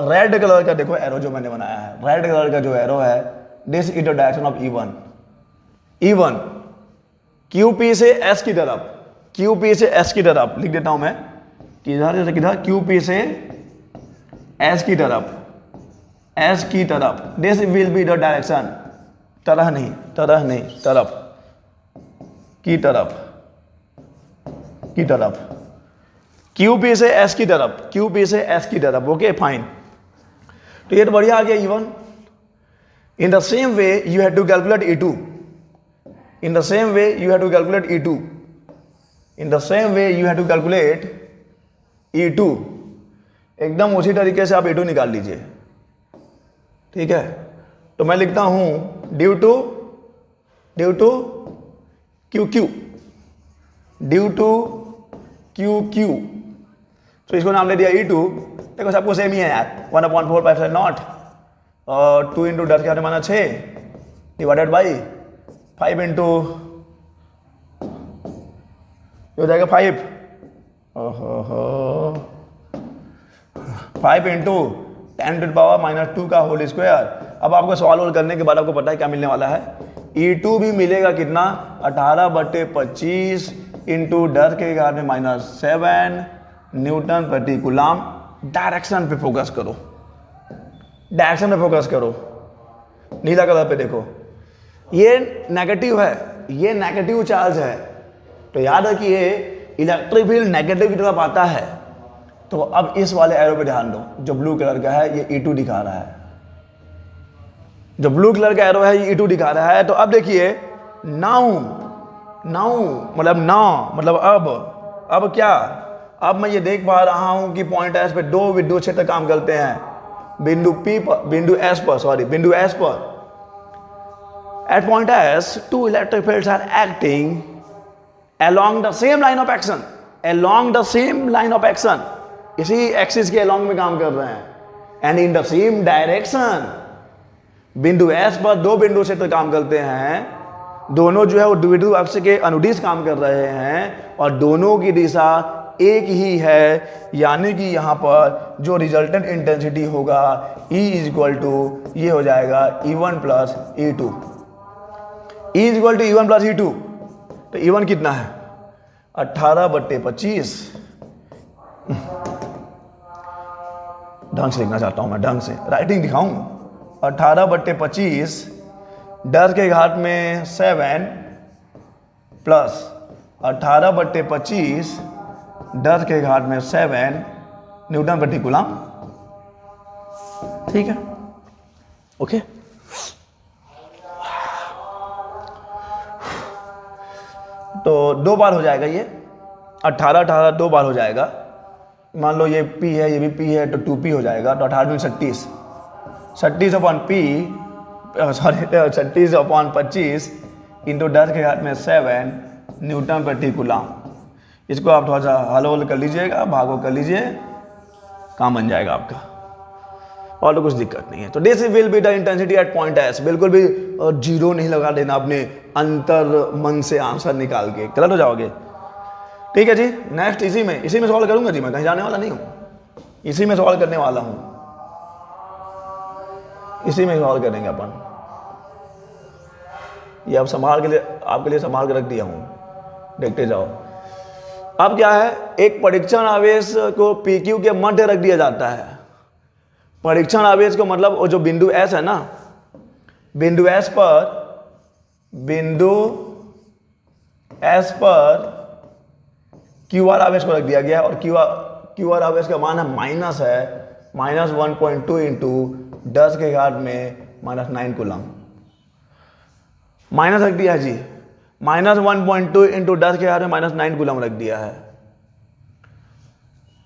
रेड कलर का देखो एरो जो मैंने बनाया है, रेड कलर का जो एरो है, this is the direction of E1 QP से S की तरफ, QP से S की तरफ लिख देता हूं मैं, किधर से किधर, QP से S की तरफ, S की तरफ, this will be the direction, तरह नहीं, तरफ की तरफ, QP से S की तरफ, QP से S की तरफ, ओके फाइन। तो ये तो बढ़िया आ गया E1। In the same way you have to calculate E2, in the same way you have to calculate E2, in the same way you have to calculate E2। एकदम उसी तरीके से आप E2 निकाल लीजिए, ठीक है। तो मैं लिखता हूं due to Q Q, due to Q Q. तो इसको नाम ले दिया E2। देखो सबको सेम ही है यार, 1/4 और 2 इंटू 10 के हाथ में -6 डिवाइडेड बाई 5 इंटू हो जाएगा 5 5 इंटू 10⁻² का होल स्क्वायर। अब आपको सवाल करने के बाद आपको पता है क्या मिलने वाला है। E2 भी मिलेगा कितना, 18/25 इंटू 10 के घात में -7 न्यूटन प्रति कूलाम। डायरेक्शन पे फोकस करो, डायरेक्शन पे फोकस करो, नीला कलर पे देखो, ये नेगेटिव है, ये नेगेटिव चार्ज है। तो याद रखिए इलेक्ट्रिक फील्ड नेगेटिव की तरफ आता है। तो अब इस वाले एरो पे ध्यान दो, जो ब्लू कलर का है ये E2 दिखा रहा है, जो ब्लू कलर का एरो है ये E2 दिखा रहा है। तो अब देखिए नाउ मतलब ना मतलब अब क्या, अब मैं ये देख पा रहा हूं कि पॉइंट एस पे दो विद्युत क्षेत्र काम करते हैं। बिंदु एस पर at point S, two electric fields are acting along the same line of action, इसी एक्सिस के along में काम कर रहे हैं and in the same direction। बिंदु S पर दो बिंदु से तो काम करते हैं, दोनों जो है वो द्विध्रुव अक्ष के अनुदिश काम कर रहे हैं और दोनों की दिशा एक ही है। यानी कि यहां पर जो रिजल्टेंट इंटेंसिटी होगा E = ये हो जाएगा E1 plus E2। E = E1 plus E2। तो E1 कितना है, 18/25। ढंग से लिखना चाहता हूं मैं, ढंग से राइटिंग दिखाऊं। 18/25 10 के घात में 7 प्लस 18/25 10 के घात में 7 न्यूटन प्रति कूलम। ठीक है, ओके। तो दो बार हो जाएगा ये 18 दो बार हो जाएगा। मान लो ये P है, ये भी P है, तो 2P हो जाएगा। तो 18 में 36/25 इंटू 10 के घात में 7 न्यूटन प्रति कूलम। इसको आप थोड़ा सा हल कर लीजिएगा, भागो कर लीजिए, काम बन जाएगा आपका, और तो कुछ दिक्कत नहीं है। तो this will be the intensity at point S. बिल्कुल भी जीरो नहीं लगा देना अपने अंतर मन से आंसर निकाल के, गलत हो जाओगे। ठीक है जी, नेक्स्ट इसी में सवाल करूंगा जी, मैं कहीं जाने वाला नहीं हूं, इसी में सवाल करने वाला हूं, इसी में सवाल करेंगे अपन। ये अब आपके लिए संभाल के रख दिया हूं, देखते जाओ। अब क्या है, एक परीक्षण आवेश को PQ के मध्य रख दिया जाता है। परीक्षण आवेश को मतलब वो जो बिंदु S है ना, बिंदु S पर QR आवेश को रख दिया गया है और QR आवेश का मान है -1.2 इंटू 10 के घात में -9 कूलम। माइनस रख दिया है जी, -1.2 इंटू 10 के घात में -9 कूलम रख दिया है।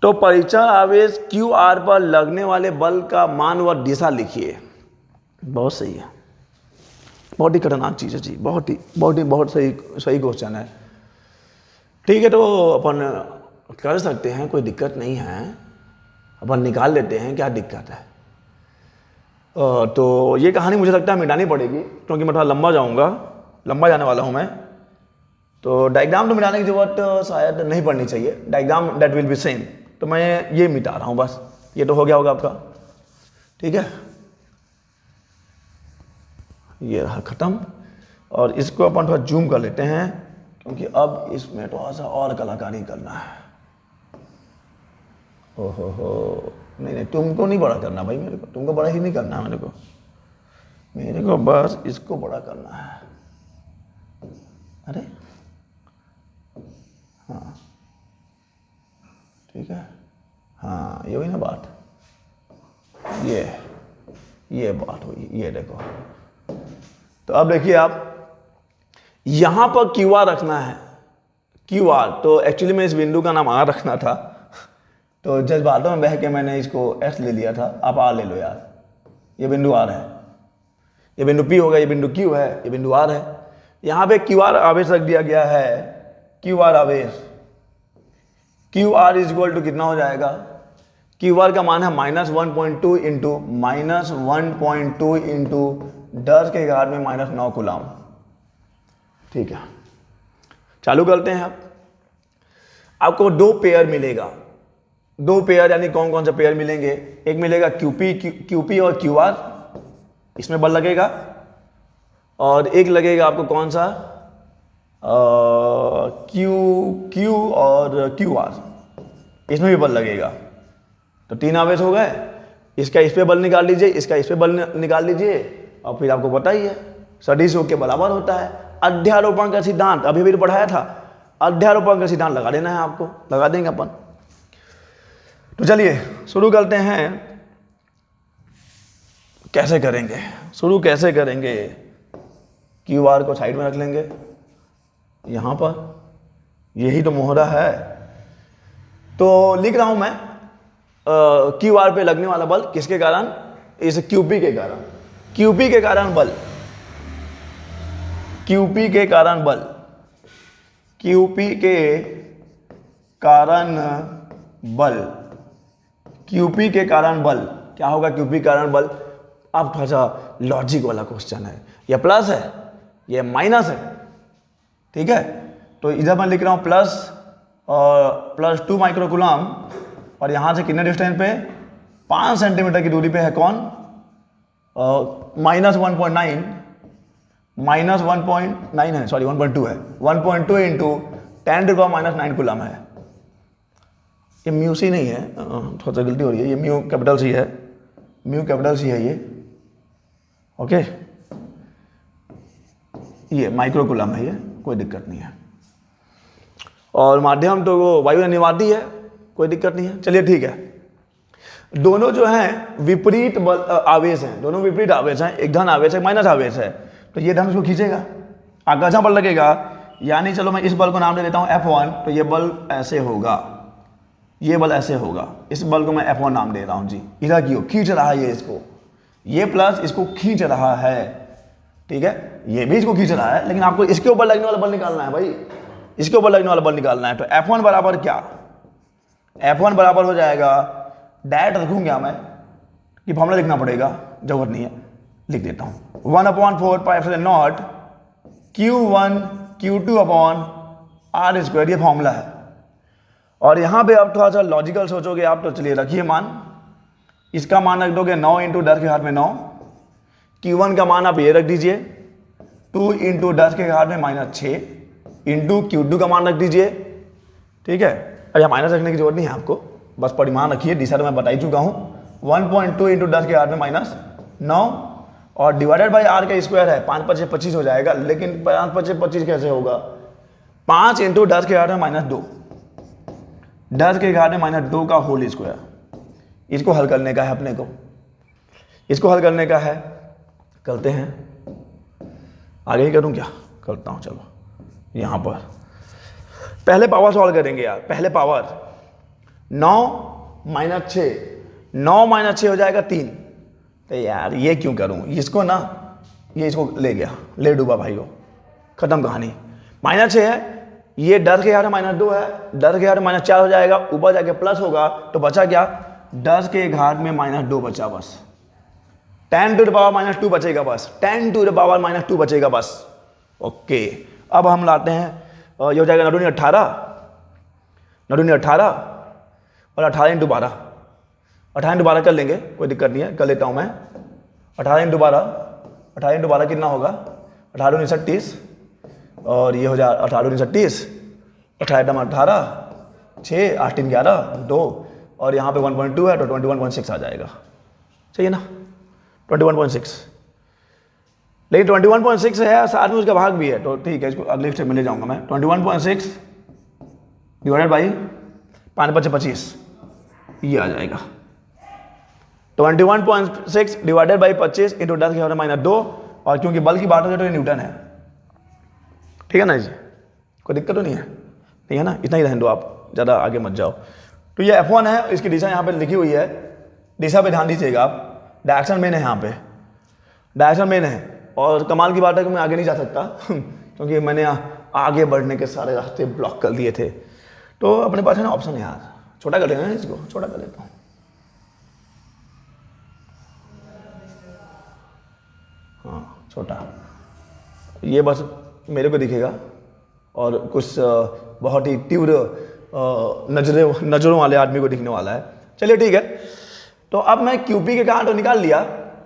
तो परीक्षण आवेश QR पर लगने वाले बल का मान व दिशा लिखिए। बहुत सही है, बहुत ही खतरनाक चीज़ है जी, बहुत सही क्वेश्चन है। ठीक है, तो अपन कर सकते हैं, कोई दिक्कत नहीं है, अपन निकाल लेते हैं, क्या दिक्कत है। तो ये कहानी मुझे लगता है मिटानी पड़ेगी, क्योंकि मैं थोड़ा लंबा जाने वाला हूँ मैं। तो डायग्राम तो मिटाने की जरूरत शायद नहीं पड़नी चाहिए, diagram that will be same. तो मैं ये मिटा रहा हूँ बस, ये तो हो गया होगा आपका। ठीक है, ये रहा खत्म। और इसको अपन थोड़ा जूम कर लेते हैं, क्योंकि अब इसमें थोड़ा सा और कलाकारी करना है। ओहो, नहीं, तुमको नहीं बड़ा करना भाई, मेरे को तुमको बड़ा ही नहीं करना है, मेरे को बस इसको बड़ा करना है। अरे हाँ, ठीक है, हाँ, ये हुई ना बात, ये बात हुई, ये देखो। तो अब देखिए आप, यहां पर QR रखना है, QR। तो एक्चुअली में इस बिंदु का नाम R रखना था, तो जज्बातों में बह के मैंने इसको S ले लिया था। आप R ले लो यार, ये बिंदु R है, ये बिंदु P होगा, ये बिंदु Q है, ये बिंदु R है। यहाँ पे QR आवेश रख दिया गया है, QR आवेश। QR इज इक्वल टू कितना हो जाएगा, QR का मान है -1.2 इंटू -1.2 इंटू 10⁻⁻⁹ कूलाम। ठीक है, चालू करते हैं। आप आपको दो पेयर मिलेगा, दो पेयर यानी कौन कौन सा पेयर मिलेंगे, एक मिलेगा QP और QR, इसमें बल लगेगा, और एक लगेगा आपको कौन सा Q और QR, इसमें भी बल लगेगा। तो 3 आवेश हो गए। इसका इस पे बल निकाल लीजिए, इसका इस पे बल निकाल लीजिए, और फिर आपको पता ही है सदिश के बराबर होता है। अध्यारोपण का सिद्धांत अभी भी पढ़ाया था, अध्यारोपण का सिद्धांत लगा देना है आपको, लगा देंगे अपन। तो चलिए शुरू करते हैं। कैसे करेंगे, शुरू कैसे करेंगे, QR को साइड में रख लेंगे यहां पर, यही तो मोहरा है। तो लिख रहा हूं मैं QR पे लगने वाला बल किसके कारण, इस QP के कारण, QP के कारण बल, QP के कारण बल, QP के कारण बल, QP के कारण बल क्या होगा, QP कारण बल। अब थोड़ा सा लॉजिक वाला क्वेश्चन है, यह प्लस है, यह माइनस है, ठीक है। तो इधर मैं लिख रहा हूं प्लस और +2 माइक्रो कूलम, और यहां से कितने डिस्टेंस पे, 5 सेंटीमीटर की दूरी पे है कौन, -1.9 है, सॉरी 1.2 है, 1.2 इंटू 10⁻⁹ कूलम है। ये म्यू सी नहीं है, थोड़ा सा गलती हो रही है, ये म्यू कैपिटल सी है, म्यू कैपिटल सी है ये, ओके। ये माइक्रो कूलम है, ये कोई दिक्कत नहीं है। और माध्यम तो वो वायु निवाती है, कोई दिक्कत नहीं है। चलिए ठीक है, दोनों जो हैं विपरीत बल आवेश हैं, दोनों विपरीत आवेश हैं, एक धन आवेश है, माइनस आवेश है। तो ये धन उसको खींचेगा, आकर्षण बल लगेगा, यानी चलो मैं इस बल को नाम दे देता हूं F1। तो ये बल ऐसे होगा, ये बल ऐसे होगा, इस बल को मैं F1 नाम दे रहा हूं जी। इधर क्यों खींच रहा है, ये इसको, ये प्लस इसको खींच रहा है, ठीक है, ये भी इसको खींच रहा है, लेकिन आपको इसके ऊपर लगने वाला बल निकालना है भाई, इसके ऊपर लगने वाला बल निकालना है। तो F1 बराबर क्या, F1 बराबर हो जाएगा, डायरेक्ट रखूंगा मैं कि फॉर्मूला लिखना पड़ेगा, जरूरत नहीं है, लिख देता हूं 1/4πε0 Q1 Q2/R², ये फॉर्मूला है। और यहां पे आप थोड़ा सा लॉजिकल सोचोगे आप, तो चलिए रखिए मान, इसका मान रख दोगे 9 × 10⁻⁹। Q1 का मान आप ये रख दीजिए 2 × 10⁻⁻6 इंटू Q2 का मान रख दीजिए, ठीक है। अब यहाँ माइनस रखने की जरूरत नहीं है आपको, बस परिमाण रखिए, दिशा तो मैं बता ही चुका हूँ, 1.2 × 10⁻⁹ और डिवाइडेड बाई R का स्क्वायर है, 5 × 5 = 25 हो जाएगा। लेकिन 5 × 5 = 25 कैसे होगा, 5 × 10⁻⁻2, 10⁻⁻2 का होल स्क्वायर। इसको हल करने का है अपने को, इसको हल करने का है, करते हैं। आगे ही करूं क्या, करता हूं, चलो यहां पर पहले पावर सॉल्व करेंगे यार, पहले पावर 9 - 6, 9 - 6 हो जाएगा 3। तो यार ये क्यों करूं, इसको ना, ये इसको ले गया, ले डूबा भाई को, खत्म कहानी। -6 है, ये 10⁻⁻2 है, 10⁻⁻4 हो जाएगा, ऊपर जाके प्लस होगा, तो बचा क्या, 10⁻2 बचा बस, 10⁻2 बचेगा बस, 10⁻2 बचेगा बस, ओके। अब हम लाते हैं, ये हो जाएगा 9 × 18, 9 × 18 और 18 × 12, 18 × 12 कर लेंगे, कोई दिक्कत नहीं है, कर लेता हूं मैं। 18 × 12, 18 × 12 कितना होगा, 18 × 36, और ये हो जाए 18 × 36, 18 × 18 6, 8 × 11 2, और यहाँ पे 1.2 है, तो 21.6 आ जाएगा, सही है ना, 21.6। लेकिन 21.6 है, साथ में उसका भाग भी है, तो ठीक है, इसको अगले स्टेप में ले जाऊंगा मैं। 21.6 डिवाइडेड बाई 5 × 5 = 25, ये आ जाएगा। 21.6 डिवाइडेड बाई 25 इंटू 10⁻⁻2, और क्योंकि बल की बात हो जाए तो ये न्यूटन है, ठीक है ना जी, कोई दिक्कत तो नहीं है, ठीक है ना, इतना ही रहने दो आप, ज़्यादा आगे मत जाओ। तो ये F1 है, इसकी दिशा यहाँ पे लिखी हुई है, दिशा पे ध्यान दीजिएगा आप, डायरेक्शन मेन है यहाँ पे। डायरेक्शन मेन है। और कमाल की बात है कि मैं आगे नहीं जा सकता क्योंकि मैंने आगे बढ़ने के सारे रास्ते ब्लॉक कर दिए थे। तो अपने पास है ना ऑप्शन यार, छोटा कर लेना, इसको छोटा कर लेता हूँ। हाँ छोटा, ये बस मेरे को दिखेगा और कुछ बहुत ही तीव्र नजरों वाले आदमी को दिखने वाला है। चलिए ठीक है, तो अब मैं QP के कारण तो निकाल लिया,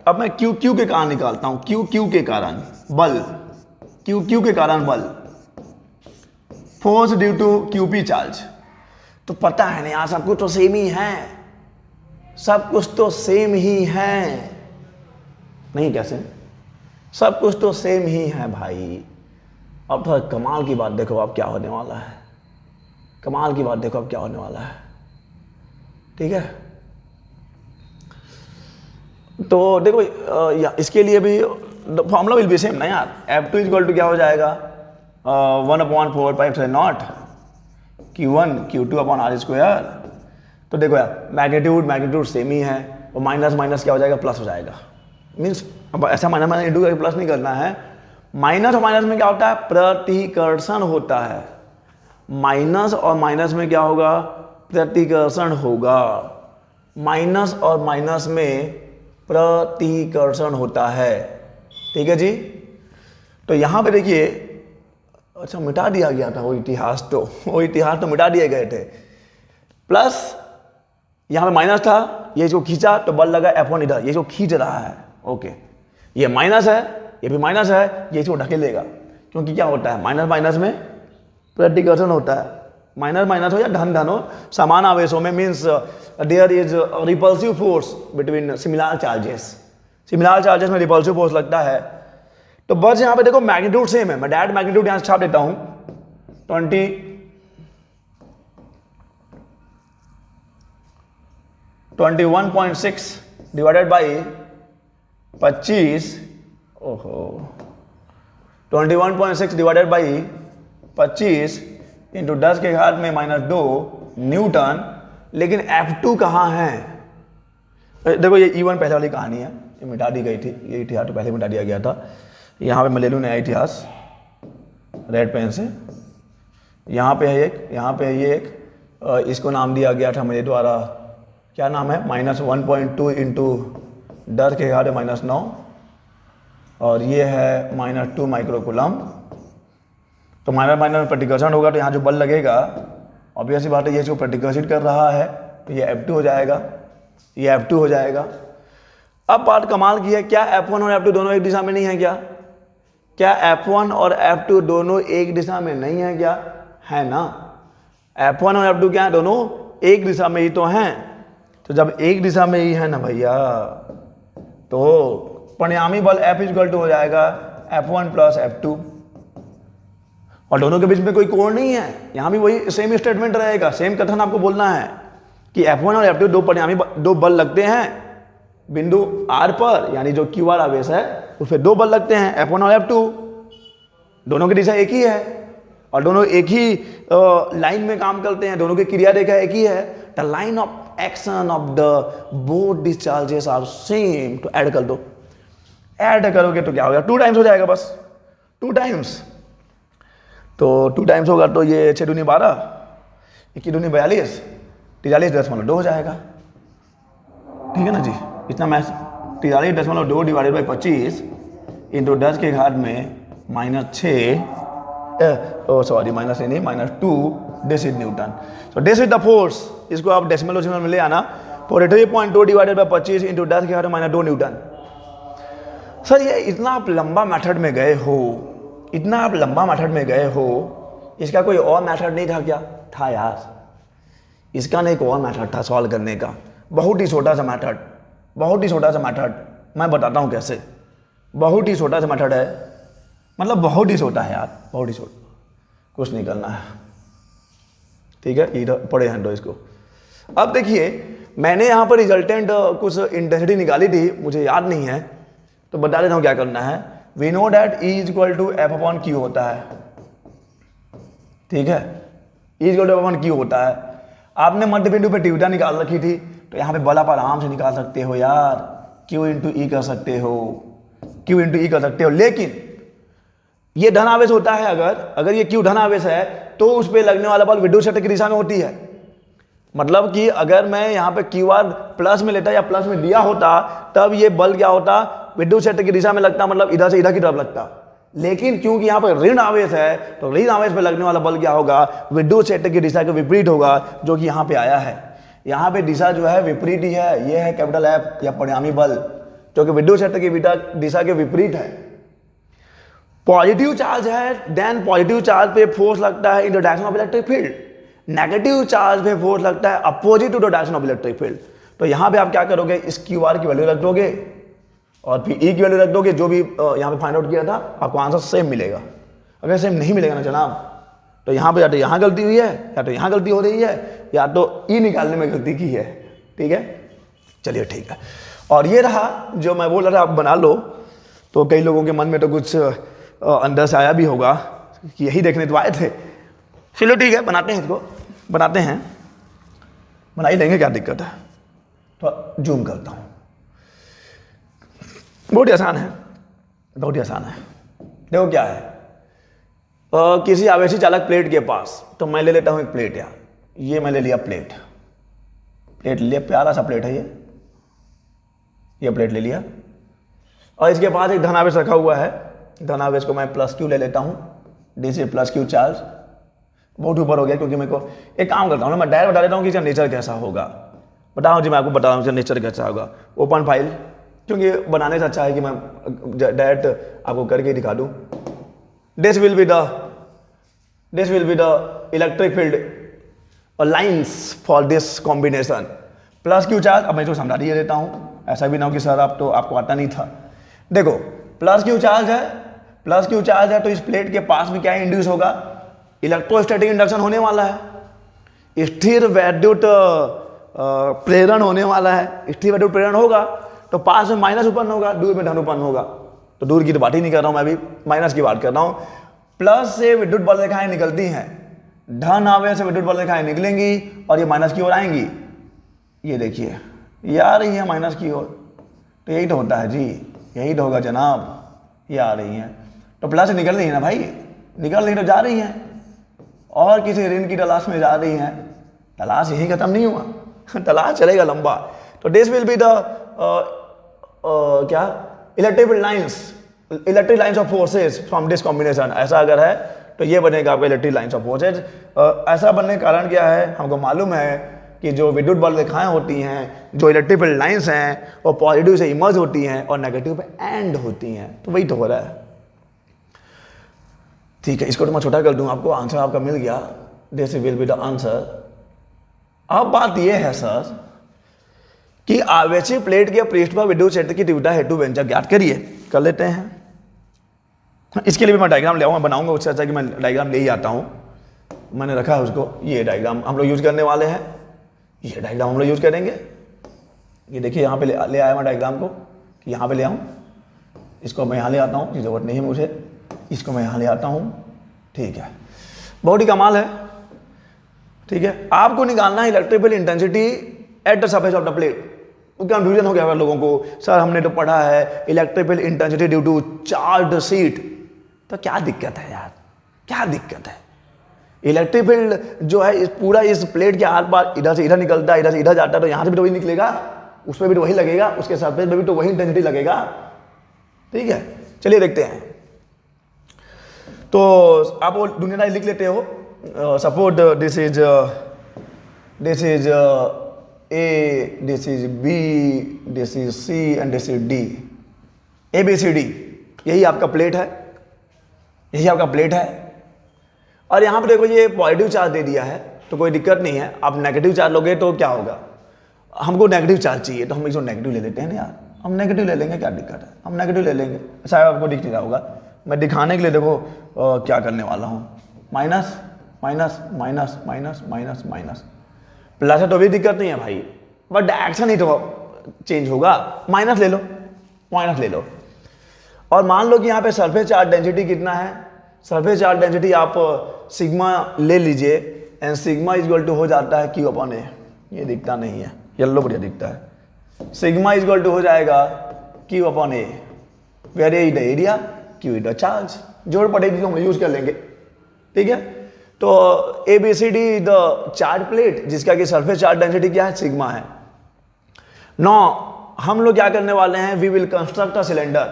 अब मैं QQ के कारण निकालता हूं। QQ के कारण बल, QQ के कारण बल, force due to QP charge. तो पता है ना यार, सब कुछ तो सेम ही है, सब कुछ तो सेम ही है, नहीं कैसे, सब कुछ तो सेम ही है भाई। अब थोड़ा कमाल की बात देखो अब क्या होने वाला है, कमाल की बात देखो अब क्या होने वाला है, ठीक है। तो देखो इसके लिए भी फॉर्मूला विल बी सेम ना यार। F2 इक्वल टू क्या हो जाएगा, 1/4π0 Q1 Q2 upon R square. तो देखो यार मैग्नीट्यूड सेम ही है, और माइनस माइनस क्या हो जाएगा, प्लस हो जाएगा। मीन्स अब ऐसा माइनस माइनस इंटू करके प्लस नहीं करना है। माइनस और माइनस में क्या होता है, प्रतिकर्षण होता है। माइनस और माइनस में क्या होगा, प्रतिकर्षण होगा। माइनस और माइनस में प्रतिकर्षण होता है, ठीक है जी। तो यहां पे देखिए, अच्छा मिटा दिया गया था वो इतिहास, तो वो इतिहास तो मिटा दिए गए थे। प्लस यहां पे माइनस था, ये जो खींचा तो बल लगा F1 इधर, ये जो खींच रहा है, ओके। ये माइनस है, ये भी माइनस है, ये इसको ढकेलेगा, क्योंकि क्या होता है माइनस माइनस में प्रतिकर्षण होता है। माइनस माइनस हो या धन धन हो, समान आवेशों में, means there is repulsive force between similar charges. Similar charges में रिपल्सिव फोर्स लगता है। तो बस यहां पे देखो मैग्नीट्यूड सेम है, मैं डायरेक्ट मैग्नीट्यूड यहां से छाप देता हूं, 21.6 डिवाइडेड बाई 25, ओहो 21.6 डिवाइडेड बाई 25 इंटू 10 के घात में -2 न्यूटन। लेकिन F2 कहाँ है, देखो ये E1 पहले वाली कहानी है, ये मिटा दी गई थी, ये इतिहास तो पहले मिटा दिया गया था। यहाँ पे मैं ले लूँ नया इतिहास रेड पेन से, यहाँ पे है एक, यहाँ पे है ये एक, इसको नाम दिया गया था मेरे द्वारा, क्या नाम है, -1.2 इंटू 10 के घात में -9, और ये है -2 माइक्रोकूलम। तो माइनस माइनस में प्रतिकर्षण होगा, तो यहाँ जो बल लगेगा ऑब्वियसली बात है, ये जो प्रतिकर्षित कर रहा है तो ये F2 हो जाएगा, ये F2 हो जाएगा। अब बात कमाल की है, क्या F1 और F2 दोनों एक दिशा में नहीं है क्या, क्या F1 और F2 दोनों एक दिशा में नहीं है क्या, है ना। F1 और F2 क्या है, दोनों एक दिशा में ही तो हैं। तो जब एक दिशा में ही है ना भैया, तो परिणामी बल F इक्वल टू हो जाएगा F1 प्लस F2, और दोनों के बीच में कोई कोण नहीं है। यहां भी वही सेम स्टेटमेंट रहेगा, सेम कथन आपको बोलना है कि F1 और F2 दो परिणामी दो बल लगते हैं बिंदु R पर, यानी जो QR आवेश है उस पर दो बल लगते हैं F1 और F2, दोनों की दिशा एक ही है और दोनों एक ही लाइन में काम करते हैं, दोनों की क्रिया रेखा एक ही है। The line of action of the both discharges are same. तो ऐड कर दो, ऐड करोगे तो क्या होगा, 2 टाइम्स हो जाएगा, बस 2 टाइम्स। तो 2 टाइम्स होगा तो ये 6 दूनी 12, 21 दूनी 42, 43.2 हो जाएगा, ठीक है ना जी। इतना मैथ 43.2 डिवाइडेड बाई 25 इंटू 10 के घात में -6, सॉरी माइनस नहीं, -2 this is Newton. So this is the force. इसको आप डेसिमल वोसिमल में ले आना, 43.2 डिवाइडेड बाई 25 इंटू 10 के घात में -2 न्यूटन। सर ये इतना आप लंबा मेथड में गए हो, इतना आप लंबा मेथड में गए हो, इसका कोई और मेथड नहीं था क्या, था यार, इसका नहीं कोई और मेथड था सॉल्व करने का, बहुत ही छोटा सा मेथड, बहुत ही छोटा सा मेथड। मैं बताता हूँ कैसे, बहुत ही छोटा सा मेथड है, मतलब बहुत ही छोटा है यार, बहुत ही छोटा, कुछ नहीं करना है, ठीक है। इधर पढ़े हैं तो इसको। अब देखिए मैंने यहाँ पर रिजल्टेंट कुछ इंटेंसिटी निकाली थी, मुझे याद नहीं है तो बता देता हूँ क्या करना है। We know that E equal to F upon Q होता है, ठीक है, E equal to F upon Q होता है। आपने मध्य बिंदु पे तीव्रता निकाल रखी थी, तो यहाँ पे बल आप आराम से निकाल सकते हो यार, Q इंटू E कर सकते हो, Q इंटू ई कर सकते हो। लेकिन ये धन आवेश होता है, अगर ये Q धन आवेश है तो उस पर लगने वाला बल विद्युत क्षेत्र की दिशा में होती है। मतलब कि अगर मैं यहाँ पे QR प्लस में लेता या प्लस में दिया होता, तब ये बल क्या होता, विद्युत क्षेत्र की दिशा में लगता, मतलब इधर से इधर की तरफ लगता। लेकिन क्योंकि यहाँ पर ऋण आवेश है, तो ऋण आवेश पे लगने वाला बल क्या होगा, विद्युत क्षेत्र की दिशा के विपरीत होगा, जो कि यहाँ पे आया है। यहाँ पे दिशा जो है विपरीत ही है, ये है कैपिटल F या परिणामी बल, जो कि विद्युत क्षेत्र की दिशा के विपरीत है। पॉजिटिव चार्ज है, देन पॉजिटिव चार्ज पे फोर्स लगता है in the direction of electric field. Negative charge पे फोर्स लगता है opposite to the direction of electric field. तो यहाँ पे आप क्या करोगे, इस QR की वैल्यू रख दोगे और फिर E की वैल्यू रख दोगे, जो भी यहाँ पे फाइंड आउट किया था, आपको आंसर सेम मिलेगा। अगर सेम नहीं मिलेगा ना जनाब, तो यहाँ पे या तो यहाँ गलती हुई है, या तो यहाँ गलती हो रही है, या तो E निकालने में गलती की है। ठीक है, चलिए ठीक है। और ये रहा जो मैं बोल रहा था, आप बना लो। तो कई लोगों के मन में तो कुछ अंदर से आया भी होगा कि यही देखने तो आए थे। चलो ठीक है, बनाते हैं, इसको बनाते हैं, बना ही लेंगे, क्या दिक्कत है। तो जूम करता हूँ, बहुत ही आसान है, बहुत ही आसान है। देखो क्या है, किसी आवेशी चालक प्लेट के पास, तो मैं ले लेता हूँ एक प्लेट यार, ये मैं ले लिया प्लेट ले लिया, प्यारा सा प्लेट है ये प्लेट ले लिया, और इसके पास एक धनावेश रखा हुआ है। धनावेश को मैं प्लस Q ले लेता हूँ, DC प्लस Q चार्ज। बहुत ऊपर हो गया, क्योंकि मेरे को एक काम करता हूँ ना, मैं डायरेक्ट बता देता हूँ कि इसका नेचर कैसा होगा। बताओ जी, मैं आपको बता रहा हूँ इसका नेचर कैसा होगा। ओपन फाइल, क्योंकि बनाने से अच्छा है कि मैं डायरेक्ट आपको करके दिखा दूँ। This will be the electric field और lines for this combination. Plus Q charge, अब मैं इसको समझा दिए देता हूँ, ऐसा भी ना हो कि सर आप तो आपको आता नहीं था। देखो प्लस Q चार्ज है, तो इस प्लेट के पास में क्या इंड्यूस होगा, इलेक्ट्रोस्टैटिक इंडक्शन होने वाला है, स्थिर वैद्युत प्रेरण होने वाला है। स्थिर वैद्युत प्रेरण होगा तो पास में माइनस उत्पन्न होगा, दूर में धन उत्पन्न होगा। तो दूर की तो बात ही नहीं कर रहा हूं मैं, अभी माइनस की बात कर रहा हूं। प्लस से विद्युत बल रेखाएं निकलती हैं, धन आवेश से विद्युत बल रेखाएं निकलेंगी और ये माइनस की ओर आएंगी। ये देखिए, ये आ रही है माइनस की ओर, तो यही तो होता है जी, यही तो होगा जनाब, ये आ रही है। तो प्लस से निकल रही है ना भाई, निकल रही तो जा रही है, और किसी ऋण की तलाश में जा रही है। तलाश यही खत्म नहीं हुआ, तलाश चलेगा लंबा। तो दिस विल बी द क्या, electric lines of forces from this combination. ऐसा अगर है तो ये बनेगा आपका इलेक्ट्रिक लाइन्स ऑफ फोर्सेस। ऐसा बनने का कारण क्या है, हमको मालूम है कि जो विद्युत बल रेखाएं होती हैं, जो इलेक्ट्रिक फील्ड लाइन्स हैं, वो पॉजिटिव से इमर्ज होती हैं और नेगेटिव पे एंड होती हैं। तो वही तो हो रहा है। ठीक है, इसको तो मैं छोटा कर दूं, आपको आंसर आपका मिल गया। This will be the answer. अब बात यह है सर कि आवेशी प्लेट के पृष्ठ पर विद्युत क्षेत्र की तीव्रता हेतु व्यंजक ज्ञात करिए। कर लेते हैं। इसके लिए भी मैं डायग्राम ले आऊंगा, बनाऊंगा, उससे अच्छा कि मैं डायग्राम ले ही आता हूं। मैंने रखा है उसको, ये डायग्राम हम लोग यूज करने वाले हैं, ये डायग्राम हम लोग यूज करेंगे। ये देखिए यहाँ पे ले आया मैं डायग्राम को, कि यहाँ पे ले आऊँ, इसको मैं यहाँ ले आता हूँ, जरूरत नहीं है मुझे, इसको मैं यहाँ ले आता हूँ। ठीक है, बहुत ही कमाल है। ठीक है, आपको निकालना है electric field intensity at the surface of the plate. Confusion हो गया लोगों को, सर हमने तो पढ़ा है electric field intensity due to charge sheet. तो क्या दिक्कत है यार, क्या दिक्कत है? इलेक्ट्रिक फील्ड जो है इस पूरा इस प्लेट के आर पार इधर से इधर निकलता है, इधर से इधर जाता है, तो यहाँ से भी तो वही निकलेगा, उस पर भी तो वही लगेगा, उसके सरफेस में भी तो वही इंटेंसिटी लगेगा। ठीक है, चलिए देखते हैं। तो आप वो दुनियादारी लिख लेते हो। Suppose this is A, this is B, this is C and this is D, ABCD। यही आपका प्लेट है, यही आपका प्लेट है। और यहाँ पे देखो ये पॉजिटिव चार्ज दे दिया है, तो कोई दिक्कत नहीं है। आप नेगेटिव चार्ज लोगे तो क्या होगा, हमको नेगेटिव चार्ज चाहिए, तो हम इसको नेगेटिव ले लेते हैं ना यार, हम नेगेटिव ले लेंगे, क्या दिक्कत है, हम नेगेटिव ले लेंगे। शायद आपको दिख नहीं रहा होगा, मैं दिखाने के लिए देखो क्या करने वाला हूँ, minus minus minus minus minus minus. Plus है तो भी दिक्कत नहीं है भाई, बट डायरेक्शन ही तो चेंज होगा। माइनस ले लो, माइनस ले लो। और मान लो कि यहाँ पे सरफेस चार्ज डेंसिटी कितना है, सरफेस चार्ज डेंसिटी आप सिग्मा ले लीजिए, and sigma is equal to हो जाता है Q अपॉन A। ये दिखता नहीं है, येलो बढ़िया दिखता है। सिग्मा इज इक्वल टू हो जाएगा Q upon A। Where A the area, Q is the charge. जोड़ पड़ेगी तो हम यूज कर लेंगे, ठीक है। तो ABCD द चार्ज प्लेट जिसका कि सरफेस चार्ज डेंसिटी क्या है, सिग्मा है। नौ हम लोग क्या करने वाले हैं, we will construct a cylinder.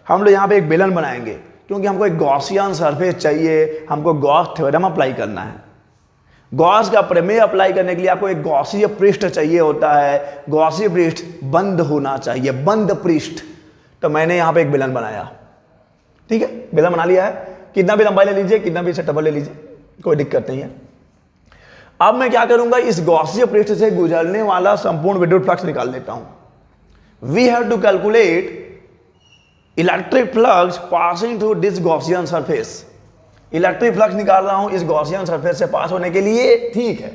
हम लोग यहाँ पे एक बेलन बनाएंगे क्योंकि हमको एक गॉसियन सरफेस चाहिए, हमको गॉस थ्योरम अप्लाई करना है। गॉस का प्रमेय अप्लाई करने के लिए आपको एक गॉसीय पृष्ठ चाहिए होता है। गॉसीय पृष्ठ बंद होना चाहिए, बंद पृष्ठ। तो मैंने यहाँ पे एक बेलन बनाया, ठीक है, बेलन बना लिया है। कितना भी लंबाई ले लीजिए, कितना भी सेटअप ले लीजिए, कोई दिक्कत नहीं है। अब मैं क्या करूंगा, इस गॉसीय पृष्ठ से गुजरने वाला संपूर्ण विद्युत फ्लक्स निकाल लेता हूं। We have to calculate electric flux passing through this Gaussian surface. Electric flux निकाल रहा हूं इस गॉसियन सरफेस से पास होने के लिए, ठीक है।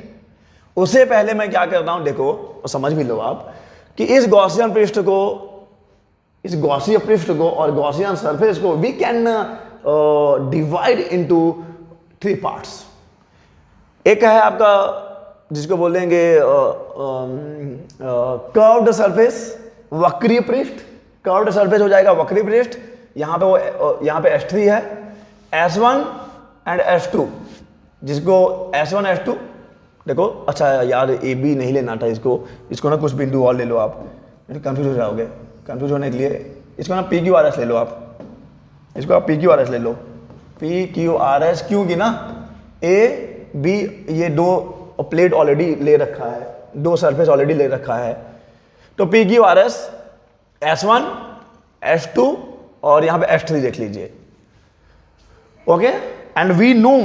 उससे पहले मैं क्या करता हूं, देखो समझ भी लो आप कि इस गॉसियन पृष्ठ को, इस गॉसीय पृष्ठ को और गॉसियन सरफेस को we can divide into 3 parts. एक है आपका जिसको बोलेंगे कर्व्ड सरफेस, वक्रीय पृष्ठ। कर्व्ड सरफेस हो जाएगा वक्रीय पृष्ठ। यहाँ पे S3 है, S1 एंड S2, जिसको S1 S2 देखो, अच्छा यार AB नहीं लेना था इसको ना कुछ बिंदु और ले लो आप, कंफ्यूज हो जाओगे। कंफ्यूज होने के लिए इसको ना PQRS ले लो आप, इसको आप PQRS ले लो, PQRS, क्योंकि ना AB ये 2 प्लेट ऑलरेडी ले रखा है, 2 सरफेस ऑलरेडी ले रखा है। तो PQRS S1 S2 और यहां पे S3 देख लीजिए, ओके। एंड वी नो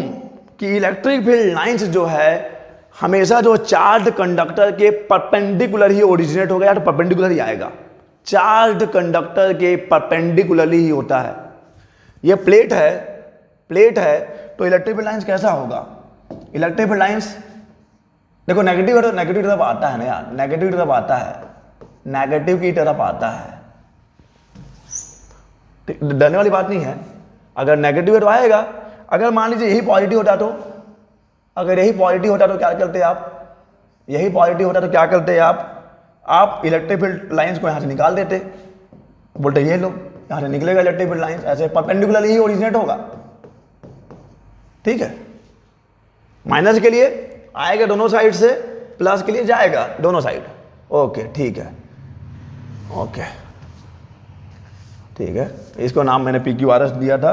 कि इलेक्ट्रिक फील्ड लाइंस जो है हमेशा जो चार्ज कंडक्टर के परपेंडिकुलर ही ओरिजिनेट होगा, या तो परपेंडिकुलर ही आएगा। चार्ज कंडक्टर के परपेंडिकुलरली ही होता है। ये प्लेट है तो इलेक्ट्रिक फील्ड लाइंस कैसा होगा, इलेक्ट्रिक फील्ड लाइंस देखो नेगेटिव है तो नेगेटिव तरफ आता है ना यार, नेगेटिव तरफ आता है, नेगेटिव की तरफ आता है। डरने वाली बात नहीं है, अगर नेगेटिव है तो आएगा। अगर मान लीजिए यही पॉजिटिव होता तो, अगर यही पॉजिटिव होता तो क्या करते आप, यही पॉजिटिव होता तो क्या करते आप इलेक्ट्रिक फील्ड लाइंस को यहां से निकाल देते, बोलते ये लो यहां से निकलेगा इलेक्ट्रिक फील्ड लाइंस, ऐसे परपेंडिकुलरली ही ओरिजिनेट होगा, ठीक है। माइनस के लिए आएगा दोनों साइड से, प्लस के लिए जाएगा दोनों साइड, ओके ठीक है, ओके ठीक है। इसको नाम मैंने PQRS दिया था,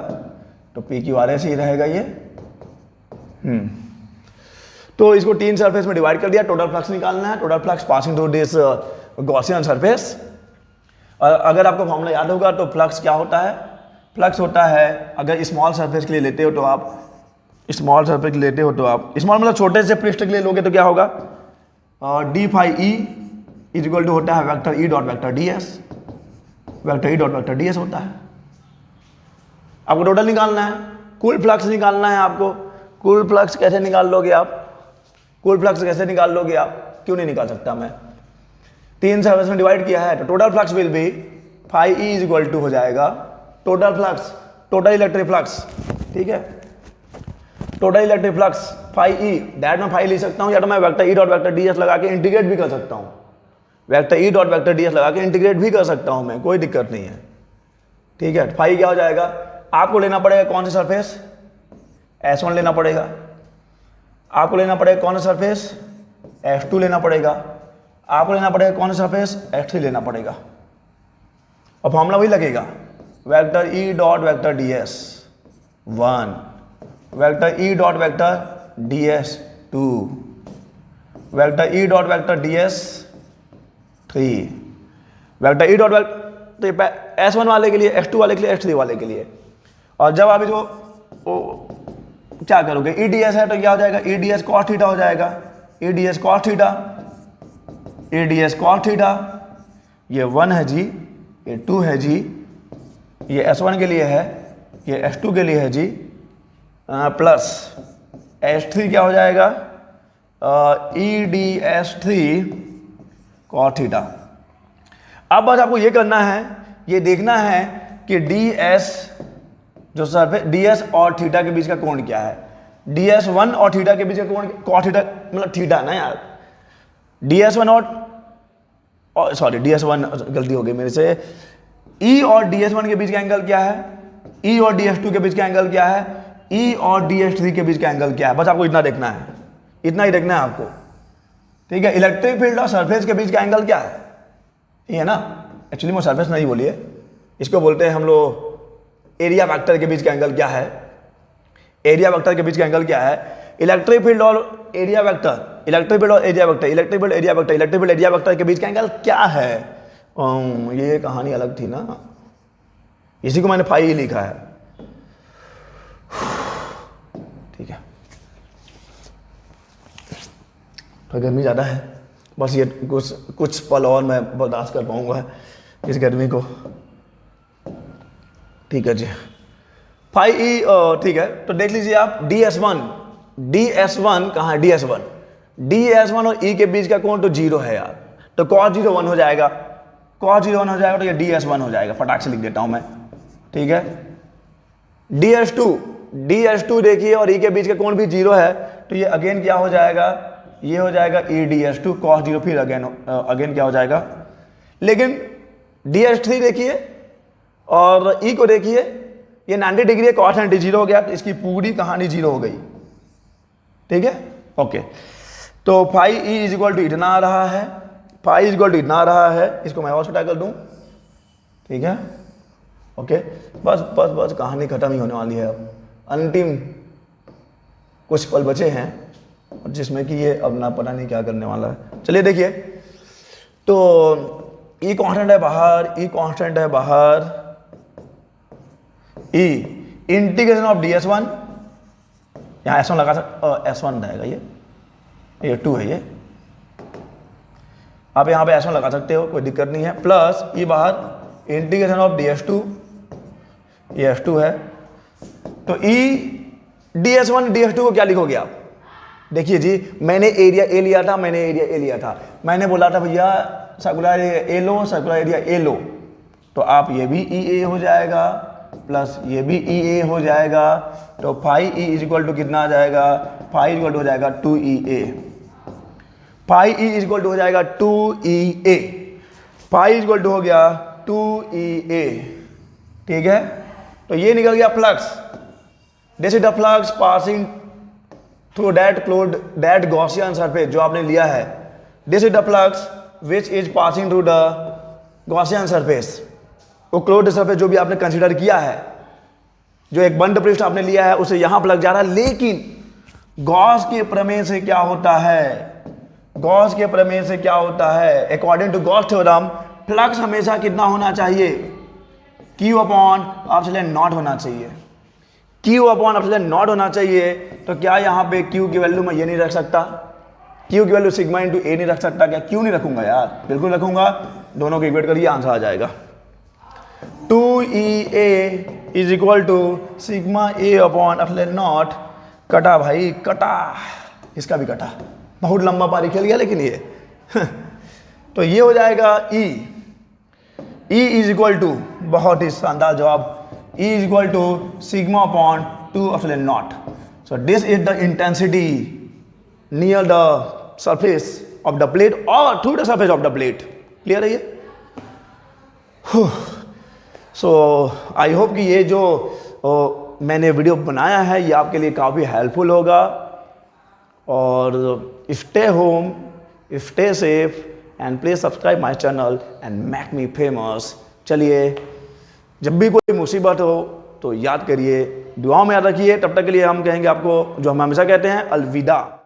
तो PQRS ही रहेगा ये। तो इसको 3 सरफेस में डिवाइड कर दिया। टोटल फ्लक्स निकालना है, total flux passing through this Gaussian surface. और अगर आपको फॉर्मूला याद होगा तो फ्लक्स क्या होता है, फ्लक्स होता है, अगर स्मॉल सरफेस के लिए लेते हो तो आप, स्मॉल सरफेस लेते हो तो आप, स्मॉल मतलब छोटे से पृष्ठ के लिए लोगे तो क्या होगा, d phi e is equal to होता है vector E dot vector ds, vector E dot vector ds होता है। आपको टोटल निकालना है, कुल फ्लक्स निकालना है आपको। कुल फ्लक्स कैसे निकाल लोगे आप, कुल फ्लक्स कैसे निकाल लोगे आप, क्यों नहीं निकाल सकता मैं, 3 सरफेस में डिवाइड किया है तो total flux will be phi e is equal to हो जाएगा total flux, total electric flux, ठीक है। Total electric flux phi e, that मैं phi लिख सकता हूं, या तो मैं vector E dot vector ds लगा के इंटीग्रेट भी कर सकता हूं, vector E dot vector ds लगा के इंटीग्रेट भी कर सकता हूं मैं, कोई दिक्कत नहीं है, ठीक है। phi क्या हो जाएगा, आपको लेना पड़ेगा कौन सा सरफेस, S1 लेना पड़ेगा, आपको लेना पड़ेगा कौन सा सरफेस, S2 लेना पड़ेगा, आपको लेना पड़ेगा कौन सा सरफेस, S3 लेना पड़ेगा, और फॉर्मूला वही लगेगा, vector E dot vector ds 1, vector E dot vector ds 2, vector E dot vector ds 3, vector E dot vector S1 वाले के लिए, S2 वाले के लिए, S3 वाले के लिए। और जब आप इसको क्या करोगे, EDS है तो क्या हो जाएगा, EDS cos थीटा हो जाएगा, EDS cos theta, EDS cos theta, ये 1 है जी, ये 2 है जी, ये S1 के लिए है, ये S2 के लिए है जी, प्लस S3 क्या हो जाएगा, EDS3 cos थीटा। अब बस आपको ये करना है, ये देखना है कि DS जो सरफेस, DS और थीटा के बीच का कोण क्या है, DS1 और थीटा के बीच का कोण, cos थीटा मतलब थीटा ना यार, DS1 और सॉरी DS1 गलती हो गई मेरे से, E और DS1 के बीच का एंगल क्या है, E और DS2 के बीच का एंगल क्या है, E और DS3 के बीच का एंगल क्या है, बस आपको इतना देखना है, इतना ही देखना है आपको, ठीक है। इलेक्ट्रिक फील्ड और सरफेस के बीच का एंगल क्या है, ये है ना, एक्चुअली मैं सरफेस नहीं बोलिए, इसको बोलते हैं हम लोग एरिया वेक्टर के बीच का एंगल क्या है, एरिया वेक्टर के बीच का एंगल क्या है। इलेक्ट्रिक फील्ड और एरिया वेक्टर, इलेक्ट्रिक फील्ड और area vector, electric field area vector, electric field area vector के बीच का एंगल क्या है। ये कहानी अलग थी ना, इसी को मैंने फाई ही लिखा है, ठीक है। तो गर्मी ज़्यादा है, बस ये कुछ पल और मैं बर्दाश्त कर पाऊंगा इस गर्मी को, ठीक है जी। फाई ई, ठीक है। तो देख लीजिए आप DS1 कहाँ है, DS1 और E के बीच का कोण तो 0 है यार, तो cos 0 1 हो जाएगा, cos 0 1 हो जाएगा, तो ये DS1 हो जाएगा, फटाक से लिख देता हूं मैं, ठीक है। DS2 देखिए और E के बीच का कोण भी 0 है, तो ये अगेन क्या हो जाएगा, ये हो जाएगा EDS2 cos 0, फिर अगेन क्या हो जाएगा। लेकिन DS3 देखिए और E को देखिए, ये 90 डिग्री है, cos 90 0 हो गया, तो इसकी पूरी कहानी 0 हो गई, ठीक है, ओके। तो phi E is equal to इतना आ रहा है, फाई इज इक्वल टू इतना आ रहा है, इसको मैं और छोटा कर दूं, ठीक है, ओके। बस बस बस कहानी खत्म ही होने वाली है, अब अंतिम कुछ पल बचे हैं जिसमें कि ये अब ना पता नहीं क्या करने वाला है। चलिए देखिए, तो ई कांस्टेंट है बाहर, ई कांस्टेंट है बाहर, ई इंटीग्रेशन ऑफ DS1, यहाँ S1 लगा सकते, S1 रहेगा, ये 2 है, ये आप यहाँ पे S1 लगा सकते हो, कोई दिक्कत नहीं है, प्लस ई बाहर इंटीग्रेशन ऑफ DS2, ये S2 है, तो ई DS1 DS2 को क्या लिखोगे आप, देखिए जी, मैंने एरिया ए लिया था, मैंने बोला था भैया सर्कुलर एरिया ए लो, सर्कुलर एरिया ए लो, तो आप ये भी EA हो जाएगा प्लस ये भी EA हो जाएगा, तो phi E is equal to कितना आ जाएगा, फाई इक्वल टू हो जाएगा 2EA, phi E is equal to हो जाएगा 2EA, phi is equal to हो गया 2EA, ठीक है। तो ये निकल गया flux, this is the flux passing through that Gaussian surface जो आपने लिया है, this is the flux which is passing through the Gaussian surface, वो क्लोज्ड सरफेस जो भी आपने कंसीडर किया है, जो एक बंद पृष्ठ आपने लिया है उसे यहां पर लग जा रहा है। लेकिन गॉस के प्रमेय से क्या होता है, गॉस के प्रमेय से क्या होता है, according to Gauss theorem flux हमेशा कितना होना चाहिए, Q अपॉन एप्सिलॉन नॉट होना चाहिए, Q अपॉन एप्सिलॉन नॉट होना चाहिए। तो क्या यहाँ पे Q की वैल्यू मैं ये नहीं रख सकता, Q की वैल्यू सिग्मा इंटू ए नहीं रख सकता क्या, क्यों नहीं रखूंगा यार, बिल्कुल रखूंगा, दोनों को इक्वेट करिए, आंसर आ जाएगा 2EA is equal to sigma A upon epsilon naught, कटा भाई कटा, इसका भी कटा, बहुत लंबा पारी खेल गया लेकिन ये तो ये हो जाएगा E इज इक्वल टू, बहुत ही शानदार जवाब, E is equal to sigma upon 2 epsilon naught. So this is the intensity near the surface of the plate और through the surface of the plate, clear है ये। सो आई होप कि ये जो मैंने वीडियो बनाया है ये आपके लिए काफ़ी हेल्पफुल होगा, और stay home, stay safe and please subscribe my channel and make me famous. चलिए, जब भी कोई मुसीबत हो तो याद करिए, दुआओं में याद रखिए, तब तक के लिए हम कहेंगे आपको जो हम हमेशा कहते हैं, अलविदा।